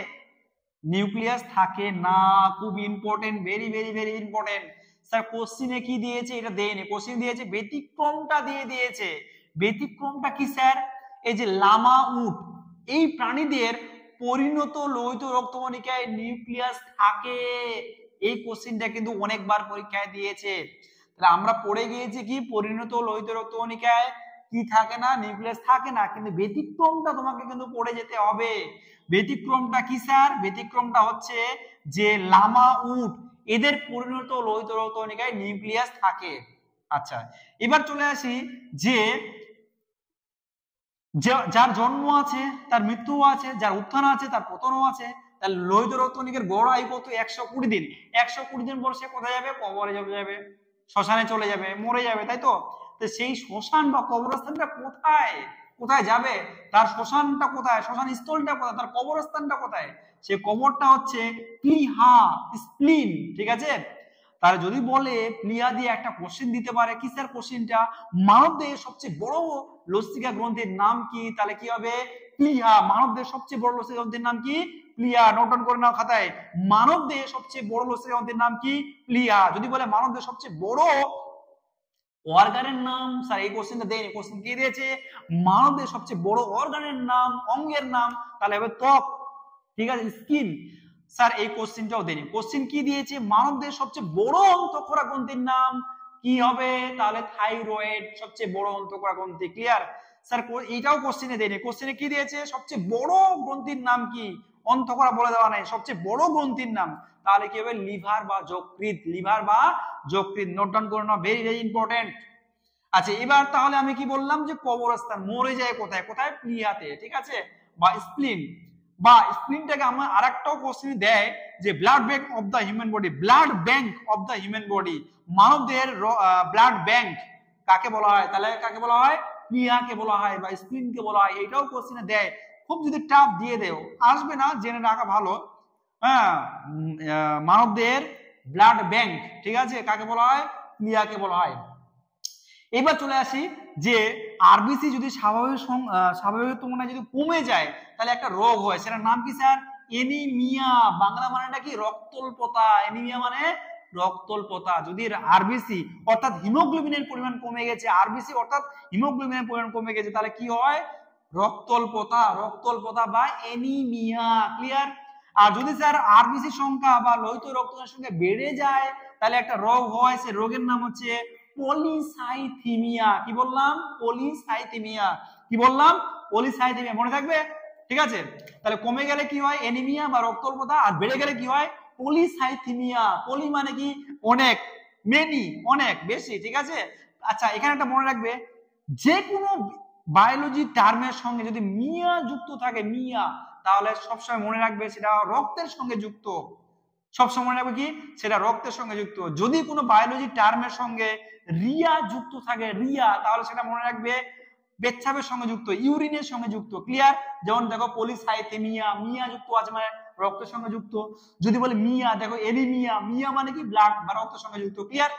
নিউক্লিয়াস থাকে না। খুব important, very very very important. Sir কোশ্চিনে কি দিয়েছে? এটা দেয়নি, কোশ্চিন দিয়েছে ব্যতিক্রমটা দিয়ে দিয়েছে। ব্যতিক্রমটা কি স্যার? এই যে লামা উট, এই প্রাণীদের পরিণত লোহিত রক্তকণিকায় নিউক্লিয়াস থাকে। এই কোশ্চিনটা কিন্তু অনেকবার পরীক্ষায় দিয়েছে। তাহলে আমরা পড়ে গিয়েছি কি পরিণত লোহিত রক্ত কণিকায় কি থাকে না, নিউক্লিয়াস থাকে না, কিন্তু ব্যতিক্রমটা তোমাকে কিন্তু পড়ে যেতে হবে। ব্যতিক্রমটা কি স্যার? ব্যতিক্রমটা হচ্ছে যে লামা, উট, এদের পরিণত লোহিত রক্ত কণিকায় নিউক্লিয়াস থাকে। আচ্ছা, এবার চলে আসি যে যার জন্ম আছে তার মৃত্যু আছে, যার উত্থান আছে তার পতনও আছে। তাহলে লোহিত রক্ত কণিকার গড় আয়ু কত? 120 দিন। 120 দিন পর সে কোথায় যাবে? কবরে চলে যাবে, শ্মশানে চলে যাবে, মরে যাবে, তাই তো? তো সেই শ্মশান বা কবরস্থানটা কোথায়? কোথায় যাবে? তার শ্মশানটা কোথায়? শ্মশান স্থলটা কোথায়? তার কবরস্থানটা কোথায়? সে কবরটা হচ্ছে প্লিহা, স্প্লিন, ঠিক আছে? তার যদি বলে প্লিহা দিয়ে একটা কোশ্চেন দিতে পারে, কি স্যার কোশ্চেনটা? মানবদেহের সবচেয়ে বড় লসিকা গ্রন্থির নাম কি? তাহলে কি হবে? প্লিহা। মানবদেহের সবচেয়ে বড় লসিকা গ্রন্থির নাম কি? প্লিহা। নোট ডাউন করে নাও খাতায়। মানবদেহের সবচেয়ে বড় লসিকা গ্রন্থির নাম কি? প্লিহা। যদি বলে মানবদেহের সবচেয়ে বড় অর্গানের নাম, স্যার এই কোশ্চেনটা দেয়নি, কোশ্চেন কি দিয়েছে? মানবদেহের সবচেয়ে বড় অর্গানের নাম, অঙ্গের নাম, তাহলে হবে ত্বক, ঠিক আছে, স্কিন। স্যার এই কোশ্চেনটাও দেয়নি। কোশ্চেন কি দিয়েছে? মানবদেহের সবচেয়ে বড় অন্তঃক্ষরা গ্রন্থির নাম কি হবে? তাহলে থাইরয়েড, সবচেয়ে বড় অন্তঃক্ষরা গ্রন্থি। ক্লিয়ার? স্যার এইটাও কোশ্চেনে দেয়নি। কোশ্চেনে কি দিয়েছে? সবচেয়ে বড় গ্রন্থির নাম কি? অন্তঃক্ষরা বলে দেওয়া নাই, সবচেয়ে বড় গ্রন্থির নাম। তাহলে কি হবে? লিভার বা যকৃৎ। লিভার বা যকৃৎ। নোট ডাউন করে নাও, ভেরি ভেরি ইম্পর্টেন্ট। আচ্ছা, এবার তাহলে আমি কি বললাম যে কবরস্থান মরে যায় কোথায়? কোথায়? প্লিহাতে, ঠিক আছে, বা স্প্লিন। বা স্প্লিনটাকে আমার আরেকটাও কোশ্চেন দেয় যে blood bank of the human body. Blood bank of the human body, মানবদেহের ব্লাড ব্যাংক কাকে বলা হয়? তাহলে কাকে বলা হয়? প্লিহাকে বলা হয় বা স্প্লিনকে বলা হয়। এটাও কোশ্চেনে দেয়। খুব যদি টাফ দিয়ে দেও, আসবে না, জেনে রাখা ভালো। হ্যাঁ, মানবদেহের ব্লাড ব্যাংক, ঠিক আছে, কাকে বলা হয়? প্লিহাকে বলা হয়। এবার চলে আসি যে আরবিসি যদি স্বাভাবিক তুলনায় যদি কমে যায় তাহলে একটা রোগ হয়, সেটার নাম কি স্যার? এনিমিয়া। বাংলা মানেটা কি? রক্তল্পতা। এনিমিয়া মানে রক্তল্পতা। যদি আরবিসি অর্থাৎ হিমোগ্লোবিনের পরিমাণ কমে গেছে, আরবিসি অর্থাৎ হিমোগ্লোবিনের পরিমাণ কমে গেছে, তাহলে কি হয়? রক্তল্পতা। রক্তল্পতা বা এনিমিয়া। ক্লিয়ার? আর যদি স্যার আরবিসি সংখ্যা বা লোহিত রক্তের সংখ্যা বেড়ে যায় তাহলে একটা রোগ হয়, সে রোগের নাম হচ্ছে পলিসাইথিমিয়া। কি বললাম? পলিসাইথিমিয়া। কি বললাম? পলিসাইথিমিয়া। মনে থাকবে, ঠিক আছে? তাহলে কমে গেলে কি হয়? এনিমিয়া বা রক্তল্পতা। আর বেড়ে গেলে কি হয়? পলিসাইথিমিয়া। পলি মানে কি? অনেক, মেনি, অনেক, বেশি, ঠিক আছে? আচ্ছা, এখানে একটা মনে রাখবে, যে কোনো বায়োলজি টার্মের সঙ্গে যদি মিয়া যুক্ত থাকে, মিয়া, তাহলে সবসময় মনে রাখবে সেটা রক্তের সঙ্গে যুক্ত। সবসময় মনে রাখবে কি? সেটা রক্তের সঙ্গে যুক্ত। যদি কোনো বায়োলজি টার্মের সঙ্গে রিয়া যুক্ত থাকে, রিয়া, তাহলে সেটা মনে রাখবে পেচ্ছাপের সঙ্গে যুক্ত, ইউরিনের সঙ্গে যুক্ত। ক্লিয়ার? যেমন দেখো পলিসাইথেমিয়া, মিয়া যুক্ত আছে মানে রক্তের সঙ্গে যুক্ত। যদি বলে মিয়া, দেখো এলিমিয়া, মিয়া মানে কি? ব্লাড বা রক্তের সঙ্গে যুক্ত। ক্লিয়ার?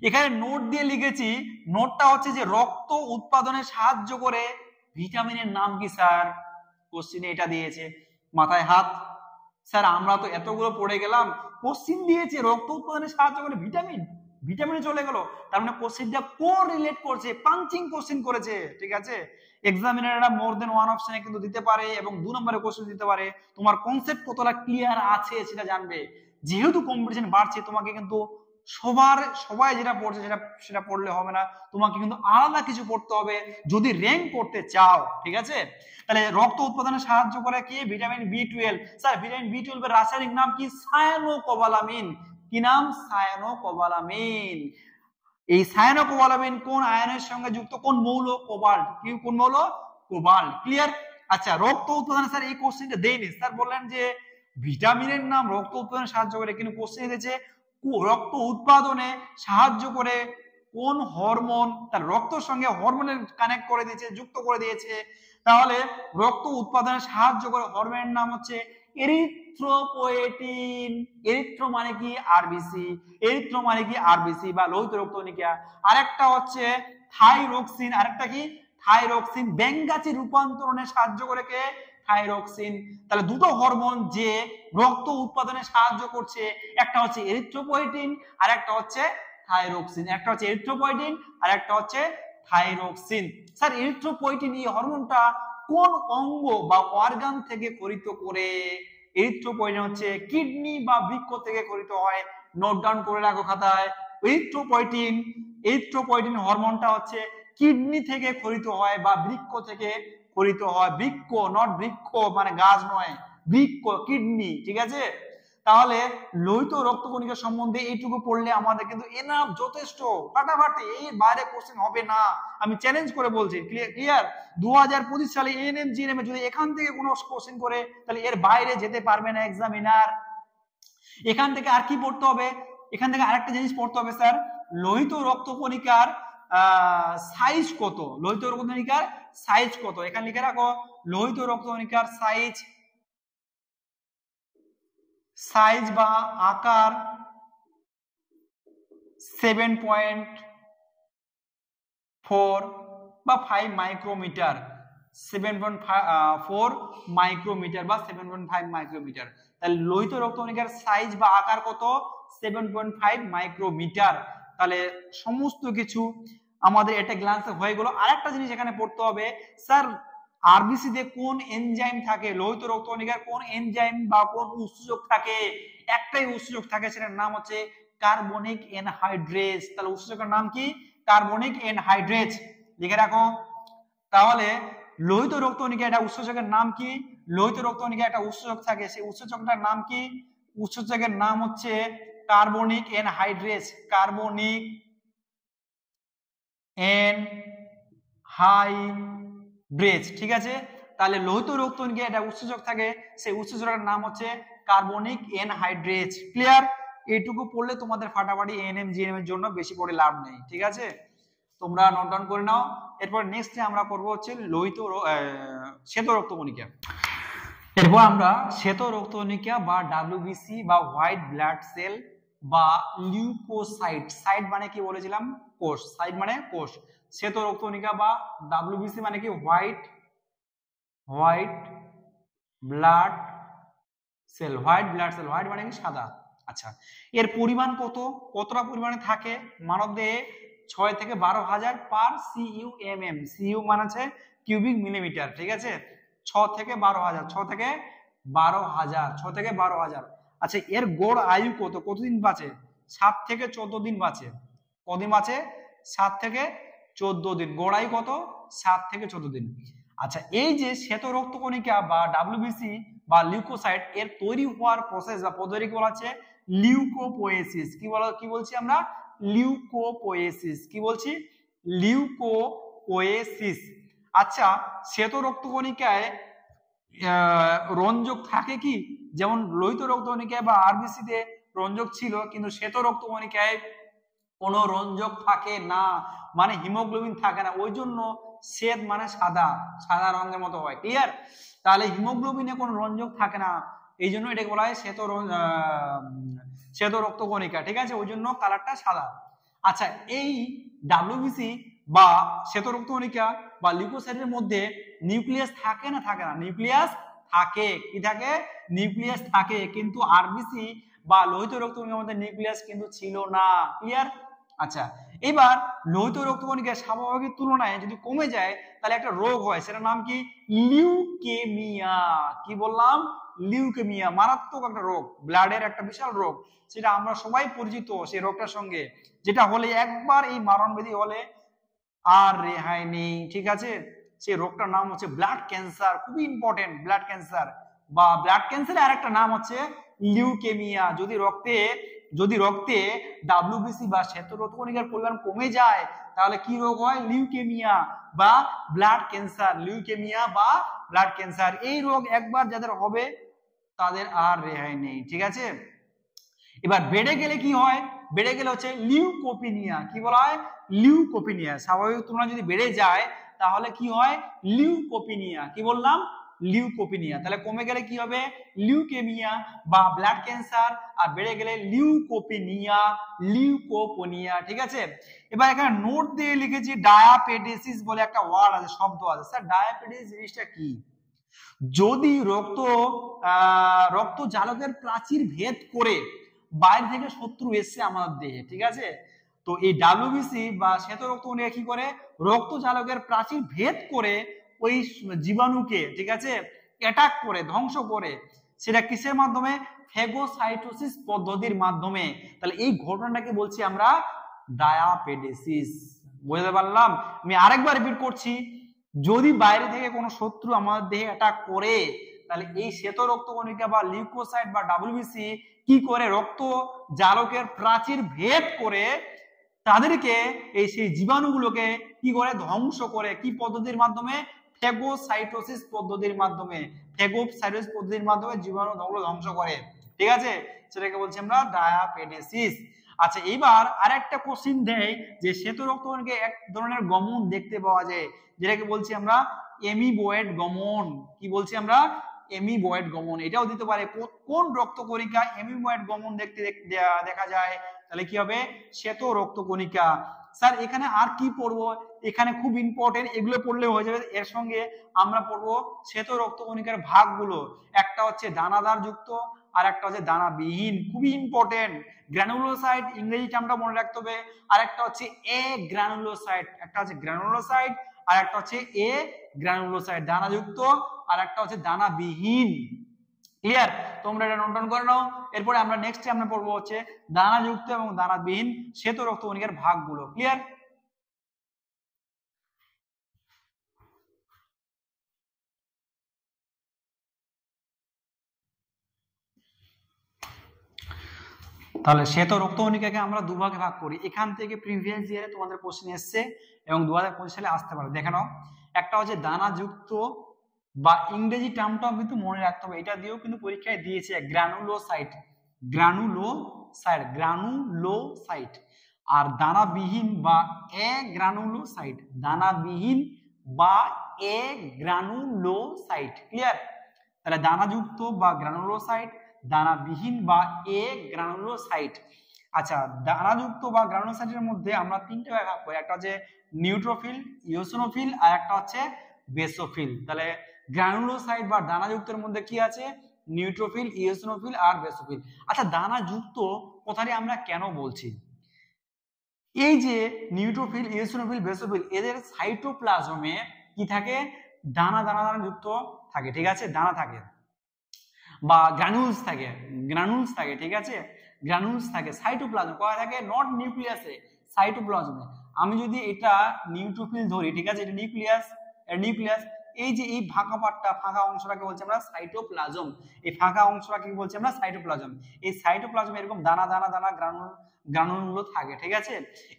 এখানে নোট দিয়ে লিখেছি, নোটটা হচ্ছে যে রক্ত উৎপাদনে সাহায্য করে ভিটামিনের নাম কি স্যার? কোশ্চিনে এটা দিয়েছে। মাথায় হাত। স্যার আমরা তো এতগুলো পড়ে গেলাম, কোশ্চিন দিয়েছে রক্ত উৎপাদনে সাহায্য করে ভিটামিন, ভিটামিনে চলে গেল। তার মানে কোশ্চিনটা কোরিলেট করছে, পাঞ্চিং কোশ্চিন করেছে, ঠিক আছে? এক্সামিনাররা মোর দেন ওয়ান অপশনে কিন্তু দিতে পারে এবং 2 নম্বরে কোশ্চেন দিতে পারে। তোমার কনসেপ্ট কতটা ক্লিয়ার আছে সেটা জানবে। যেহেতু কম্পিটিশন বাড়ছে, তোমাকে কিন্তু সবাই যেটা পড়ছে সেটা পড়লে হবে না, তোমাকে কিন্তু আলাদা কিছু পড়তে হবে যদি র্যাঙ্ক করতে চাও, ঠিক আছে? তাহলে রক্ত উৎপাদনে সাহায্য করে কি? ভিটামিন বি12। স্যার ভিটামিন বি12 এর রাসায়নিক নাম কি? সায়ানোকোবালামিন। কি নাম? সায়ানোকোবালামিন। এই সায়ানোকোবালামিন কোন আয়নের সঙ্গে যুক্ত? কোন মৌল? কোবাল্ট। কি কোন মৌল? কোবাল্ট। ক্লিয়ার? আচ্ছা, রক্ত উৎপাদনে স্যার এই কোশ্চেনটা দেয়নি। স্যার বললেন যে ভিটামিনের নাম রক্ত উৎপাদনে সাহায্য করে, কিন্তু কোশ্চেন দিয়েছে রক্ত উৎপাদনে সাহায্য করে কোন হরমোন। তার রক্তের সঙ্গে হরমোনের কানেক্ট করে দিয়েছে, যুক্ত করে দিয়েছে। তাহলে রক্ত উৎপাদনে সাহায্য করে হরমোনের নাম হচ্ছে এরিথ্রোপোয়েটিন। এরিথ্রো মানে কি? আরবিসি। এরিথ্রো মানে কি? আরবিসি বা লোহিত রক্ত কণিকা। আরেকটা হচ্ছে থাইরক্সিন। আরেকটা কি? থাইরক্সিন। ব্যাঙ্গাচি রূপান্তরণে সাহায্য করে কে? থাইরক্সিন। তাহলে দুটো হরমোন যে রক্ত উৎপাদনে সাহায্য করছে, একটা হচ্ছে এরিথ্রোপয়েটিন আর একটা হচ্ছে থাইরক্সিন। একটা হচ্ছে এরিথ্রোপয়েটিন আর একটা হচ্ছে থাইরক্সিন। স্যার এরিথ্রোপয়েটিন এই হরমোনটা কোন অঙ্গ বা অর্গান থেকে খরিত করে? এরিথ্রোপয়েটিন হচ্ছে কিডনি বা বৃক্ক থেকে খরিত হয়। নোট ডাউন করে রাখো খাতায়। এরিথ্রোপয়েটিন হরমোনটা হচ্ছে কিডনি থেকে ক্ষরিত হয় বা বৃক্ক থেকে ক্ষরিত হয়। বৃক্ক, নট বৃক্ষ মানে গাছ নয়, বৃক্ক কিডনি, ঠিক আছে। তাহলে লোহিত রক্তকণিকা সম্বন্ধে এইটুকু পড়লে আমাদের কিন্তু এনাফ, যথেষ্ট, ফাটাফাটি, এই বাইরে কোশ্চেন হবে না, আমি চ্যালেঞ্জ করে বলছি। ক্লিয়ার? 2025 সালে এএনএম জিএনএম যদি এখান থেকে কোনো কোশ্চেন করে তাহলে এর বাইরে যেতে পারবে না এক্সামিনার। এখান থেকে আর কি পড়তে হবে? এখান থেকে আরেকটা জিনিস পড়তে হবে স্যার, লোহিত রক্তকণিকার সাইজ কত? লোহিত রক্তকণিকার সাইজ কত? এখানে লিখে রাখো, লোহিত রক্তকণিকার সাইজ বা আকার 7.4 বা 5 মাইক্রোমিটার, 7.4 মাইক্রোমিটার বা 7.5 মাইক্রোমিটার। তাহলে লোহিত রক্তকণিকার সাইজ বা আকার কত? 7.5 মাইক্রোমিটার। তাহলে সমস্ত কিছু আমাদের এটা গ্লান্সে হয়ে গেল। আরেকটা জিনিস এখানে পড়তে হবে, স্যার আরবিসি তে কোন এনজাইম থাকে? লোহিত রক্তকণিকার কোন এনজাইম বা কোন উৎসেচক থাকে? একটাই উৎসেচক থাকে, সেটার নাম হচ্ছে কার্বনিক এনহাইড্রেজ। তাহলে উৎসেচকের নাম কি? কার্বনিক এনহাইড্রেজ, লিখে রাখো। তাহলে লোহিত রক্তকণিকা এটা উৎসেচকের নাম কি? লোহিত রক্তকণিকা একটা উৎসেচক থাকে, সেই উৎসেচকটার নাম কি? উৎসেচকের নাম হচ্ছে কার্বনিক এনহাইড্রেজ, কার্বনিক এনহাইড্রেজ, ঠিক আছে। তাহলে লোহিত রক্তকণিকা এটা উৎসেচক থাকে, সেই উৎসেচকের নাম হচ্ছে কার্বনিক এনহাইড্রেজ। ক্লিয়ার? এইটুকু পড়লে তোমাদের ফাটাফাটি এএনএম জিএনএম এর জন্য বেশি পড়ে লাভ নেই, ঠিক আছে। তোমরা নোট ডাউন করে নাও। এরপর নেক্সটে আমরা করব হচ্ছে শ্বেত রক্তকণিকা। এরপর আমরা শ্বেত রক্তকণিকা বা ডাব্লিউবিসি বা হোয়াইট ব্লাড সেল বা লিউকোসাইট, সাইট মানে কি বলেছিলাম? কোষ, সাইট মানে কোষ। শ্বেত রক্তকণিকা বা ডাব্লিউবিসি মানে কি? White blood cell, white blood cell, white মানে কি? সাদা। আচ্ছা, এর পরিমাণ কতটা পরিমাণে থাকে মানব দেহে? 6 থেকে 12,000 পার সিইউএমএম। সিইউ মানে হচ্ছে কিউবিক মিলিমিটার, ঠিক আছে। 6 থেকে 12,000, 6 থেকে 12,000, 6 থেকে 12,000। আচ্ছা, এর গড় আয়ু কতদিন বাঁচে? 7 থেকে 14 দিন বাঁচে। কদিন বাঁচে? 7 থেকে 14 দিন। গড় আয়ু কত? 7 থেকে 14 দিন। আচ্ছা, এই যে শ্বেত রক্তকণিকা বা ডাব্লিউবিসি বা লিউকোসাইট, এর তৈরি হওয়ার প্রসেস বা পদ্ধতি বলা আছে লিউকোপোয়েসিস। কি বলছি আমরা? লিউকোপোয়েসিস। কি বলছি? লিউকোপোয়েসিস। আচ্ছা, শ্বেত রক্তকণিকায় রঞ্জক থাকে কি? যেমন লোহিত রক্তকণিকায় বা আরবিসি তে রঞ্জক ছিল, কিন্তু শ্বেত রক্তকণিকায় কোনো রঞ্জক থাকে না, মানে হিমোগ্লোবিন থাকে না। ওই জন্য শ্বেত মানে সাদা, সাদা রঙের মতো হয়। ক্লিয়ার? তাহলে হিমোগ্লোবিনে কোনো রঞ্জক থাকে না, এই জন্য এটাকে বলা হয় শ্বেত রক্তকণিকা, ঠিক আছে। ওই জন্য কালারটা সাদা। আচ্ছা, এই ডাব্লিউবিসি বা শ্বেত রক্তকণিকা বা লিউকোসাইটের মধ্যে নিউক্লিয়াস থাকে না? থাকে না। নিউক্লিয়াস থাকে। কি থাকে? নিউক্লিয়াস থাকে। কিন্তু আরবিসি বা লোহিত রক্তকণিকার মধ্যে নিউক্লিয়াস কিন্তু ছিল না। ক্লিয়ার? আচ্ছা, এবার লোহিত রক্তকণিকা স্বাভাবিকের তুলনায় যদি কমে যায় তাহলে একটা রোগ হয়, সেটার নাম কি? লিউকেমিয়া। কি বললাম? লিউকেমিয়া, মারাত্মক একটা রোগ, ব্লাডের একটা বিশাল রোগ, সেটা আমরা সবাই পরিচিত সেই রোগটার সঙ্গে, যেটা হলে একবার এই মারণব্যাধি হলে আর রেহাই নেই, ঠিক আছে। সেই রোগটার নাম হচ্ছে ব্লাড ক্যান্সার, খুবই ইম্পর্টেন্ট, ব্লাড ক্যান্সার। বা ব্লাড ক্যান্সারের আরেকটা নাম হচ্ছে লিউকেমিয়া। যদি রক্তে ডাব্লিউবিসি বা শ্বেত রক্তকণিকার পরিমাণ কমে যায় তাহলে কি রোগ হয়? লিউকেমিয়া বা ব্লাড ক্যান্সার। লিউকেমিয়া বা ব্লাড ক্যান্সার, এই রোগ একবার যাদের হবে তাদের আর রেহাই নেই, ঠিক আছে। এবার বেড়ে গেলে কি হয়? বেড়ে গেলে হচ্ছে লিউকোপিনিয়া। কি বলা হয়? লিউকোপিনিয়া। স্বাভাবিক তুলনায় যদি বেড়ে যায় তাহলে কি হয়? লিউকোপিনিয়া। কি বললাম? লিউকোপিনিয়া। তাহলে কমে গেলে কি হবে? লিউকেমিয়া বা ব্লাড ক্যান্সার, আর বেড়ে গেলে লিউকোপিনিয়া, ঠিক আছে। এবার এখানে নোট দিয়ে লিখেছি ডায়াবেটিস বলে একটা ওয়ার্ড আছে, শব্দ আছে। স্যার ডায়াবেটিস জিনিসটা কি? যদি রক্ত জালকের প্রাচীর ভেদ করে বাইরে থেকে শত্রু এসছে আমাদের দেহে, ঠিক আছে, তো এই ডাব্লিউবিসি বা শ্বেত রক্তকণিকা কি করে? রক্ত জালকের প্রাচীর ভেদ করে ওই জীবাণুকে, ঠিক আছে, অ্যাটাক করে, ধ্বংস করে, সেটা কিসের মাধ্যমে? ফেগোসাইটোসিস পদ্ধতির মাধ্যমে। তাহলে এই ঘটনাটাকে বলছি আমরা ডায়াপেডেসিস। বুঝতে পারলাম? আমি আরেকবার রিপিট করছি, যদি বাইরে থেকে কোনো শত্রু আমাদের দেহে অ্যাটাক করে, তাহলে এই শ্বেত রক্তকণিকা বা লিউকোসাইট বা ডাব্লিউবিসি কি করে? রক্ত জারকের প্রাচীর ভেদ করে তাদেরকে এই সেই জীবাণুগুলোকে কি করে? ধ্বংস করে। কি পদ্ধতির মাধ্যমে? ফেগোসাইটোসিস পদ্ধতির মাধ্যমে। ফেগোসাইটোসিস পদ্ধতির মাধ্যমে জীবাণুগুলো ধ্বংস করে। ঠিক আছে, সেটাকে বলছি আমরা ডায়াপেডেসিস। আচ্ছা, এবার আরেকটা কোশ্চিন দেয় যে শ্বেত রক্তকণিকায় এক ধরনের গমন দেখতে পাওয়া যায়, যেটাকে বলছি আমরা এমিবয়েড গমন। কি বলছি আমরা? এমিবয়েড গমন। এটাও দিতে পারে। কোন রক্তকণিকা এমিবয়েড গমন দেখতে দেখা যায়? তাহলে কি হবে? শ্বেত রক্তকণিকা। স্যার এখানে আর কি পড়বো? এখানে খুব ইম্পর্টেন্ট, এগুলো পড়লে হয়ে যাবে। এর সঙ্গে আমরা পড়বো শ্বেত রক্তকণিকার ভাগগুলো। একটা হচ্ছে দানাদার যুক্ত, আর একটা হচ্ছে দানাবিহীন। খুবই ইম্পর্টেন্ট। গ্রানুলোসাইট ইংরেজি টার্মটা মনে রাখতে হবে। আর একটা হচ্ছে এ গ্রানুলোসাইট, একটা হচ্ছে গ্রানুলোসাইট, আর একটা হচ্ছে এ গ্রানুলোসাইট দানাযুক্ত, আর একটা হচ্ছে দানাবিহীন। ক্লিয়ার? তোমরা এটা নোট ডাউন করে নাও। এরপরে আমরা নেক্সটে আমরা পড়বো হচ্ছে দানাযুক্ত এবং দানাবিহীন শ্বেত রক্তকণিকার ভাগগুলো। ক্লিয়ার? তাহলে শ্বেত রক্তকণিকাকে আমরা দুভাগে ভাগ করি। এখান থেকে প্রিভিয়াস ইয়ারে তোমাদের কোশ্চেন এসছে এবং 2025 সালে আসতে পারে। দেখে নাও, একটা হচ্ছে দানাযুক্ত বা ইংরেজি টার্মটাও কিন্তু মনে রাখতে হবে, এটা দিয়েও কিন্তু পরীক্ষায় দিয়েছে গ্রানুলোসাইট। Granulocyte, granulocyte. আর দানাবিহীন বা এ গ্রানুলোসাইট, দানাবিহীন বা এ গ্রানুলোসাইট। ক্লিয়ার? তাহলে দানাযুক্ত বা গ্রানুলোসাইট, দানাবিহীন বা এ গ্রানুলোসাইট। আচ্ছা, দানাযুক্ত বা গ্রানুলোসাইটের মধ্যে আমরা তিনটা ভাগ করি। একটা হচ্ছে নিউট্রোফিল, ইওসিনোফিল, আর একটা হচ্ছে বেসোফিল। তাহলে গ্রানুলোসাইট বা দানাযুক্তের মধ্যে কি আছে? নিউট্রোফিল, ইওসিনোফিল আর বেসোফিল। আচ্ছা, দানাযুক্ত কথাটি আমরা কেন বলছি? এই যে নিউট্রোফিল, ইওসিনোফিল, বেসোফিল, এদের সাইটোপ্লাজমে কি থাকে? দানা দানা দানা যুক্ত থাকে। ঠিক আছে, দানা থাকে বা গ্রানুলস থাকে, গ্রানুলস থাকে। ঠিক আছে, গ্রানুলস থাকে। সাইটোপ্লাজম কোথায় থাকে? নট নিউক্লিয়াসে, সাইটোপ্লাজমে। আমি যদি এটা নিউট্রোফিল ধরি, ঠিক আছে, এটা নিউক্লিয়াস, এটা নিউক্লিয়াস। এই যে এই ফাঁকা পার্টটা, ফাঁকা অংশটাকে বলছি আমরা সাইটোপ্লাজম। এই ফাঁকা অংশটাকে বলছি আমরা সাইটোপ্লাজম। এই সাইটোপ্লাজমে এরকম দানা দানা দানা গ্রানুলগুলো থাকে। ঠিক আছে,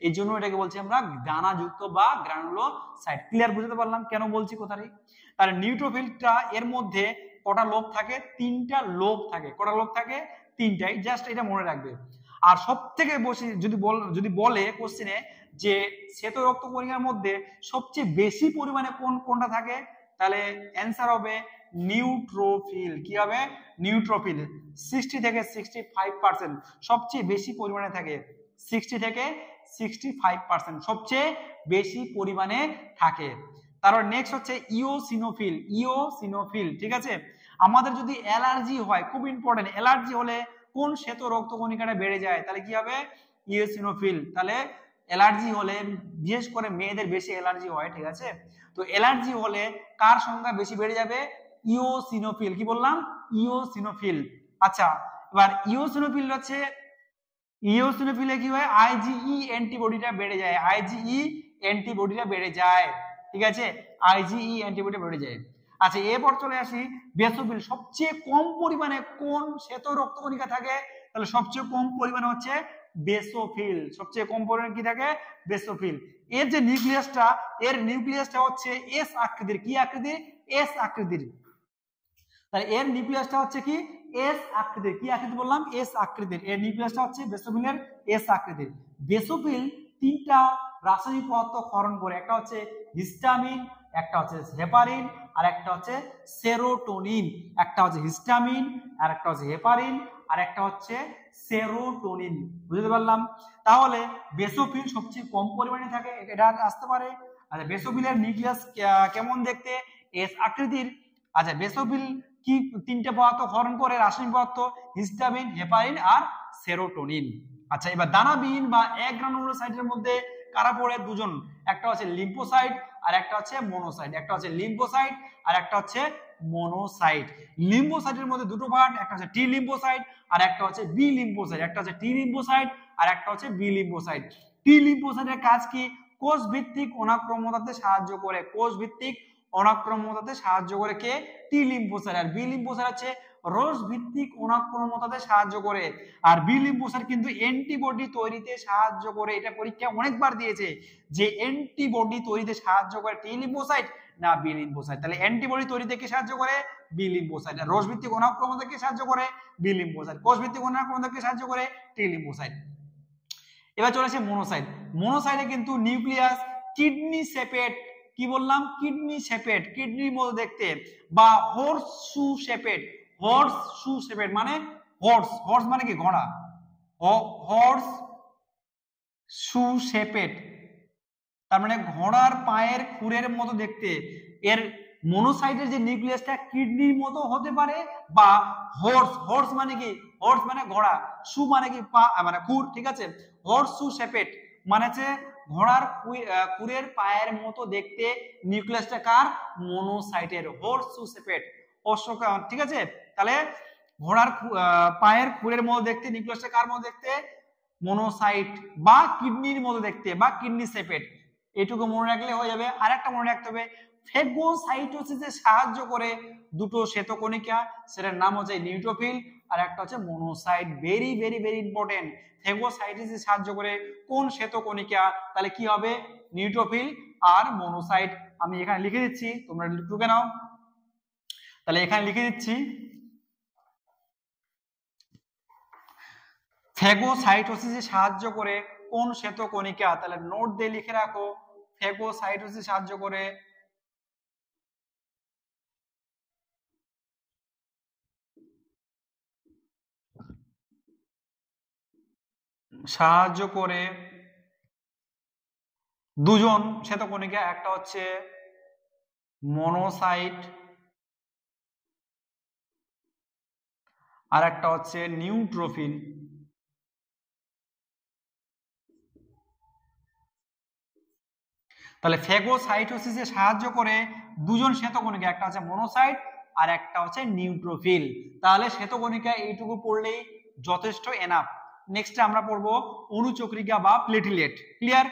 এই জন্য এটাকে বলছি আমরা দানাযুক্ত বা গ্রানুলোসাইট। ক্লিয়ার? বুঝতে পারলাম কেন বলছি কথাটি? তাহলে নিউট্রোফিলটা এর মধ্যে কটা লোব থাকে? তিনটা লোব থাকে। কটা লোব থাকে? তিনটাই। জাস্ট এটা মনে রাখবে। আর সব থেকে বেশি যদি বলে কোশ্চেনে যে শ্বেত রক্তকণিকার মধ্যে সবচেয়ে বেশি পরিমাণে কোনটা থাকে, তাহলে অ্যান্সার হবে নিউট্রোফিল। কি হবে? নিউট্রোফিল। 60 থেকে 65% সবচেয়ে বেশি পরিমাণে থাকে। 60 থেকে 65% সবচেয়ে বেশি পরিমাণে থাকে। তারপর নেক্সট হচ্ছে ইওসিনোফিল। ইওসিনোফিল, ঠিক আছে। আমাদের যদি অ্যালার্জি হয়, খুব ইম্পর্টেন্ট, অ্যালার্জি হলে কোন শ্বেত রক্তকণিকাটা বেড়ে যায়? তাহলে কি হবে? ইওসিনোফিল। তাহলে অ্যালার্জি হলে, বিশেষ করে মেয়েদের বেশি অ্যালার্জি হয়, ঠিক আছে, তো অ্যালার্জি হলে কার সংখ্যা বেশি বেড়ে যাবে? ইওসিনোফিল। কি বললাম? ইওসিনোফিল। আচ্ছা, এবার ইওসিনোফিল হচ্ছে, ইওসিনোফিলে কি হয়? আইজিই অ্যান্টিবডিটা বেড়ে যায়, আইজিই অ্যান্টিবডিটা বেড়ে যায়। ঠিক আছে, আইজিই অ্যান্টিবডি বেড়ে যায়। আচ্ছা, এরপর চলে আসি বেসোফিল। সবচেয়ে কম পরিমাণে কোন শ্বেত রক্তকণিকা থাকে? তাহলে সবচেয়ে কম পরিমাণে হচ্ছে বেসোফিল। সবচেয়ে কম পরিমাণে কি থাকে? বেসোফিল। এর যে নিউক্লিয়াসটা, এর নিউক্লিয়াসটা হচ্ছে এস আকৃতির। কি আকৃতির? এস আকৃতির। তাহলে এর নিউক্লিয়াসটা হচ্ছে কি? এস আকৃতির। কি আকৃতি বললাম? এস আকৃতির। এর নিউক্লিয়াসটা হচ্ছে বেসোফিলের এস আকৃতির। বেসোফিল তিনটা রাসায়নিক পদার্থ ক্ষরণ করে। একটা হচ্ছে হিস্টামিন, একটা হচ্ছে হেপারিন, আর একটা হচ্ছে সেরোটোনিন। একটা হচ্ছে হিস্টামিন, আর একটা হচ্ছে হেপারিন, আর একটা হচ্ছে সেরোটোনিন। বুঝতে পারলাম? তাহলে বেসোফিল সবচেয়ে কম পরিমাণে থাকে, এটা আসতে পারে। আচ্ছা, বেসোফিলের নিউক্লিয়াস কেমন দেখতে? এস আকৃতির। আচ্ছা, বেসোফিল কি তিনটে পদার্থ ক্ষরণ করে? রাসায়নিক পদার্থ হিস্টামিন, হেপারিন আর সেরোটোনিন। আচ্ছা, এবার দানাবিহীন বা অ্যাগ্রানুলোসাইটের মধ্যে কারা পড়ে? দুজন। একটা হচ্ছে লিম্ফোসাইট আর একটা হচ্ছে মনোসাইট। একটা হচ্ছে লিম্ফোসাইট আর একটা হচ্ছে মনোসাইট। লিম্ফোসাইটের মধ্যে দুটো পার্ট, একটা হচ্ছে টি লিম্ফোসাইট আর একটা হচ্ছে বি লিম্ফোসাইট। একটা হচ্ছে টি লিম্ফোসাইট আর একটা হচ্ছে বি লিম্ফোসাইট। টি লিম্ফোসাইটের কাজ কি? কোষ ভিত্তিক অনাক্রম্যতাতে সাহায্য করে। কোষ ভিত্তিক অনাক্রম্যতাতে সাহায্য করে কে? T lymphocyte. আর বি লিম্ফোসাইট হচ্ছে রোগ ভিত্তিক অনাক্রম্যতাতে সাহায্য করে। আর বি লিম্ফোসাইট কিন্তু অ্যান্টিবডি তৈরিতে সাহায্য করে। এটা পরীক্ষা অনেকবার দিয়েছে যে অ্যান্টিবডি তৈরিতে সাহায্য করে টি লিম্ফোসাইট না বি লিম্ফোসাইট। তাহলে অ্যান্টিবডি তৈরিতে কে সাহায্য করে? B lymphocyte. আর রোগ ভিত্তিক অনাক্রম্যতাকে সাহায্য করে বি লিম্ফোসাইট। কোষ ভিত্তিক অনাক্রম্যতাকে সাহায্য করে টি লিম্ফোসাইট। এবার চলে আসে মনোসাইট। মনোসাইটে কিন্তু নিউক্লিয়াস কিডনি শেপেড, কি বললাম? কিডনি শেপেড, কিডনির মতো দেখতে, বা হর্স শু শেপেড। হর্স শু শেপেড মানে হর্স, হর্স মানে কি? ঘোড়া। হর্স শু শেপেড তার মানে ঘোড়ার পায়ের খুরের মতো দেখতে। এর মনোসাইটের যে নিউক্লিয়াসটা কিডনির মতো হতে পারে, বা হর্স, হর্স মানে কি? হর্স মানে ঘোড়া, শু মানে কি? পা মানে খুর, ঠিক আছে? হর্স শু শেপেড মানে হচ্ছে ঘোড়ার খুরের পায়ের মতো দেখতে নিউক্লিয়াসটা কার? মনোসাইটের। হর্স শু শেপেড, ঠিক আছে? তাহলে ঘোড়ার পায়ের খুরের মতো দেখতে নিউক্লিয়াসটা কার মতো দেখতে? মনোসাইট, বা কিডনির মতো দেখতে, বা কিডনি শেপেড। এটুকু মনে রাখলে হয়ে যাবে। আরেকটা মনে রাখতে হবে, ফেগোসাইটোসিসে সাহায্য করে দুটো শ্বেতকণিকা, সেটার নাম হচ্ছে নিউট্রোফিল আর একটা হচ্ছে monocyte. Very very very important. ফেগোসাইটোসিসে সাহায্য করে কোন শ্বেতকণিকা? তাহলে কি হবে? নিউট্রোফিল আর মনোসাইট। আমি এখানে লিখে দিচ্ছি, তোমরা টুকে নাও। তাহলে এখানে লিখে দিচ্ছি, ফেগোসাইটোসিসে সাহায্য করে কোন শ্বেতকণিকা? তাহলে নোট দিয়ে লিখে রাখো, ফেগোসাইটোসিসে সাহায্য করে দুজন শ্বেতকণিকা, একটা হচ্ছে মনোসাইট আর একটা হচ্ছে নিউট্রোফিল। তাহলে ফেগোসাইটোসিসে সাহায্য করে দুজন শ্বেতকণিকা, একটা হচ্ছে মনোসাইট আর একটা হচ্ছে নিউট্রোফিল। তাহলে শ্বেতকণিকা এইটুকু পড়লেই যথেষ্ট এনাফ। নেক্সট আমরা পড়বো অণুচক্রিকা বা প্লেটলেট। ক্লিয়ার?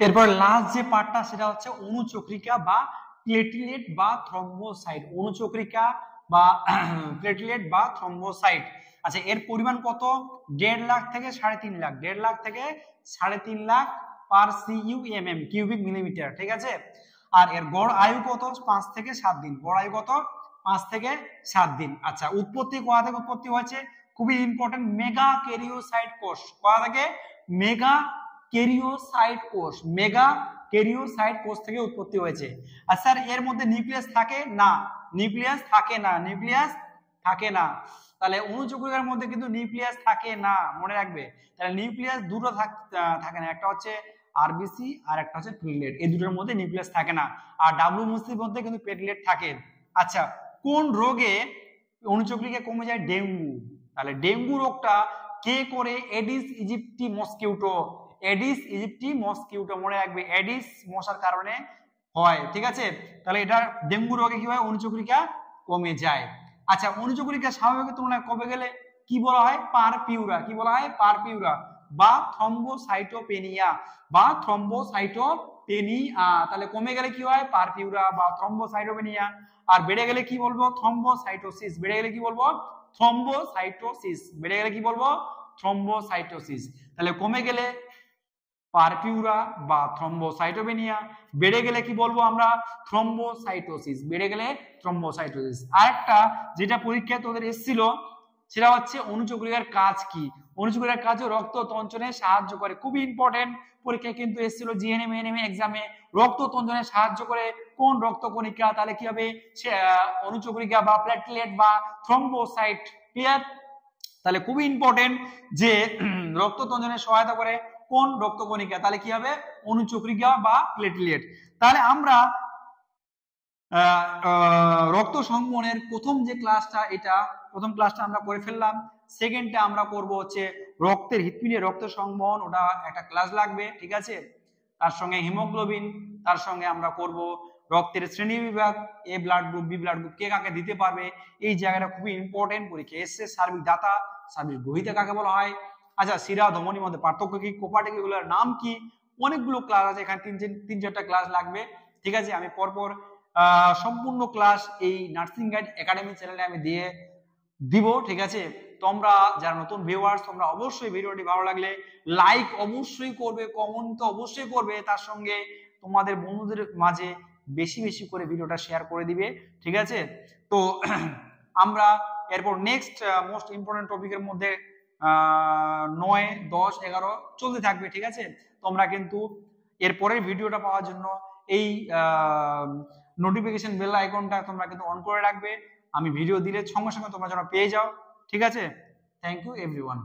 এরপর লাস্ট যে পার্টটা সেটা হচ্ছে অণুচক্রিকা বা প্লেটলেট বা থ্রম্বোসাইট। অণুচক্রিকা বা প্লেটলেট বা থ্রম্বোসাইট। আচ্ছা, এর পরিমাণ কত? 1.5 লাখ থেকে 3.5 লাখ। 1.5 লাখ থেকে 3.5 লাখ পার CUMM, কিউবিক মিলিমিটার, ঠিক আছে? আর এর গড় আয়ু কত? 5 থেকে 7 দিন। গড় আয়ু কত? 5 থেকে 7 দিন। আচ্ছা, উৎপত্তি কোথা থেকে উৎপত্তি হয়েছে? খুবই ইম্পর্টেন্ট, মেগা ক্যারিওসাইট কোষ। কোথা থেকে? মেগা ক্যারিওসাইট কোষ। মেগা ক্যারিওসাইট কোষ থেকে উৎপত্তি হয়েছে। আর স্যার এর মধ্যে নিউক্লিয়াস থাকে না? নিউক্লিয়াস থাকে না, নিউক্লিয়াস থাকে না। তাহলে অণুচক্রিকার মধ্যে কিন্তু নিউক্লিয়াস থাকে না, মনে রাখবে। তাহলে নিউক্লিয়াস দুটো থাকে না, একটা হচ্ছে আরবিসি আর একটা হচ্ছে প্লেটলেট। এই দুটোর মধ্যে নিউক্লিয়াস থাকে না। আর ডাব্লিউবিসির মধ্যে কিন্তু প্লেটলেট থাকে। আচ্ছা, কোন রোগে অণুচক্রিকা কমে যায়? ডেঙ্গু। তাহলে ডেঙ্গু রোগটা কে করে? Aedes aegypti mosquito. Aedes aegypti mosquito, মনে রাখবে, এডিস মশার কারণে হয়, ঠিক আছে? তাহলে এটা ডেঙ্গু রোগে কি হয়? অণুচক্রিকা কমে যায়। আচ্ছা, অণুচক্রিকা স্বাভাবিক তুলনায় কমে গেলে কি বলা হয়? পারপিউরা। কি বলা হয়? পারপিউরা বা থ্রম্বোসাইটোপেনিয়া, বা থ্রম্বোসাইটোপেনিয়া। তাহলে কমে গেলে কি হয়? পারপিউরা বা থ্রম্বোসাইটোপেনিয়া। আর বেড়ে গেলে কি বলবো? থ্রম্বোসাইটোসিস। বেড়ে গেলে কি বলবো? থ্রম্বোসাইটোসিস। বেড়ে গেলে কি বলবো? থ্রম্বোসাইটোসিস। তাহলে কমে গেলে পারপিউরা বা থ্রম্বোসাইটোপেনিয়া, বেড়ে গেলে কি বলবো আমরা? থ্রম্বোসাইটোসিস। বেড়ে গেলে থ্রম্বোসাইটোসিস। আরেকটা যেটা পরীক্ষায় তোদের এসেছিল সেটা হচ্ছে অণুচক্রিকার কাজ কি? অণুচক্রিকার কাজে রক্ত তঞ্চনে সাহায্য করে। খুবই ইম্পর্টেন্ট, পরীক্ষায় কিন্তু এসেছিল জিএনএম এএনএম এক্সামে। রক্ত তঞ্চনে সাহায্য করে কোন রক্তকণিকা? তাহলে কি হবে? অণুচক্রিকা বা প্লেটলেট বা থ্রম্বোসাইট। ক্লিয়ার? তাহলে খুবই ইম্পর্টেন্ট যে রক্ত তঞ্চনে সহায়তা করে কোন রক্তকণিকা? তাহলে কি হবে? অণুচক্রিকা বা প্লেটলেট। তাহলে আমরা রক্ত সংবহনের প্রথম যে ক্লাসটা, এটা প্রথম ক্লাসটা আমরা করে ফেললাম। সেকেন্ডটা আমরা করব হচ্ছে রক্তের হৃৎপিণ্ডে রক্ত সংবহন, ওটা একটা ক্লাস লাগবে, ঠিক আছে? তার সঙ্গে হিমোগ্লোবিন, তার সঙ্গে আমরা করব রক্তের শ্রেণী বিভাগ, A blood group, B blood group, কে কাকে দিতে পারবে, এই জায়গাটা খুবই ইম্পর্টেন্ট পরীক্ষা এসছে। সার্বিক দাতা, সার্বিক গ্রহীতা কাকে বলা হয়, আচ্ছা শিরা ধমনির মধ্যে পার্থক্য কি, কোপাটিক এগুলোর নাম কি, অনেকগুলো ক্লাস আছে এখানে, তিন চারটা ক্লাস লাগবে, ঠিক আছে। আমি পরপর সম্পূর্ণ ক্লাস এই নার্সিং গাইড একাডেমি চ্যানেলে আমি দিব, ঠিক আছে। তোমরা যারা নতুন ভিউয়ার্স, তোমরা অবশ্যই ভিডিওটি ভালো লাগলে লাইক অবশ্যই করবে, কমেন্ট তো অবশ্যই করবে, তার সঙ্গে তোমাদের বন্ধুদের মাঝে বেশি বেশি করে ভিডিওটা শেয়ার করে দিবে, ঠিক আছে। তো আমরা এরপর নেক্সট মোস্ট ইম্পর্টেন্ট টপিকের মধ্যে 9, 10, 11 চলতে থাকবে, ঠিক আছে। তোমরা কিন্তু এরপরের ভিডিওটা পাওয়ার জন্য এই নোটিফিকেশন বেল আইকনটা তোমরা কিন্তু অন করে রাখবে, আমি ভিডিও দিলে সঙ্গে সঙ্গে তোমরা যেন পেয়ে যাও, ঠিক আছে। Thank you everyone.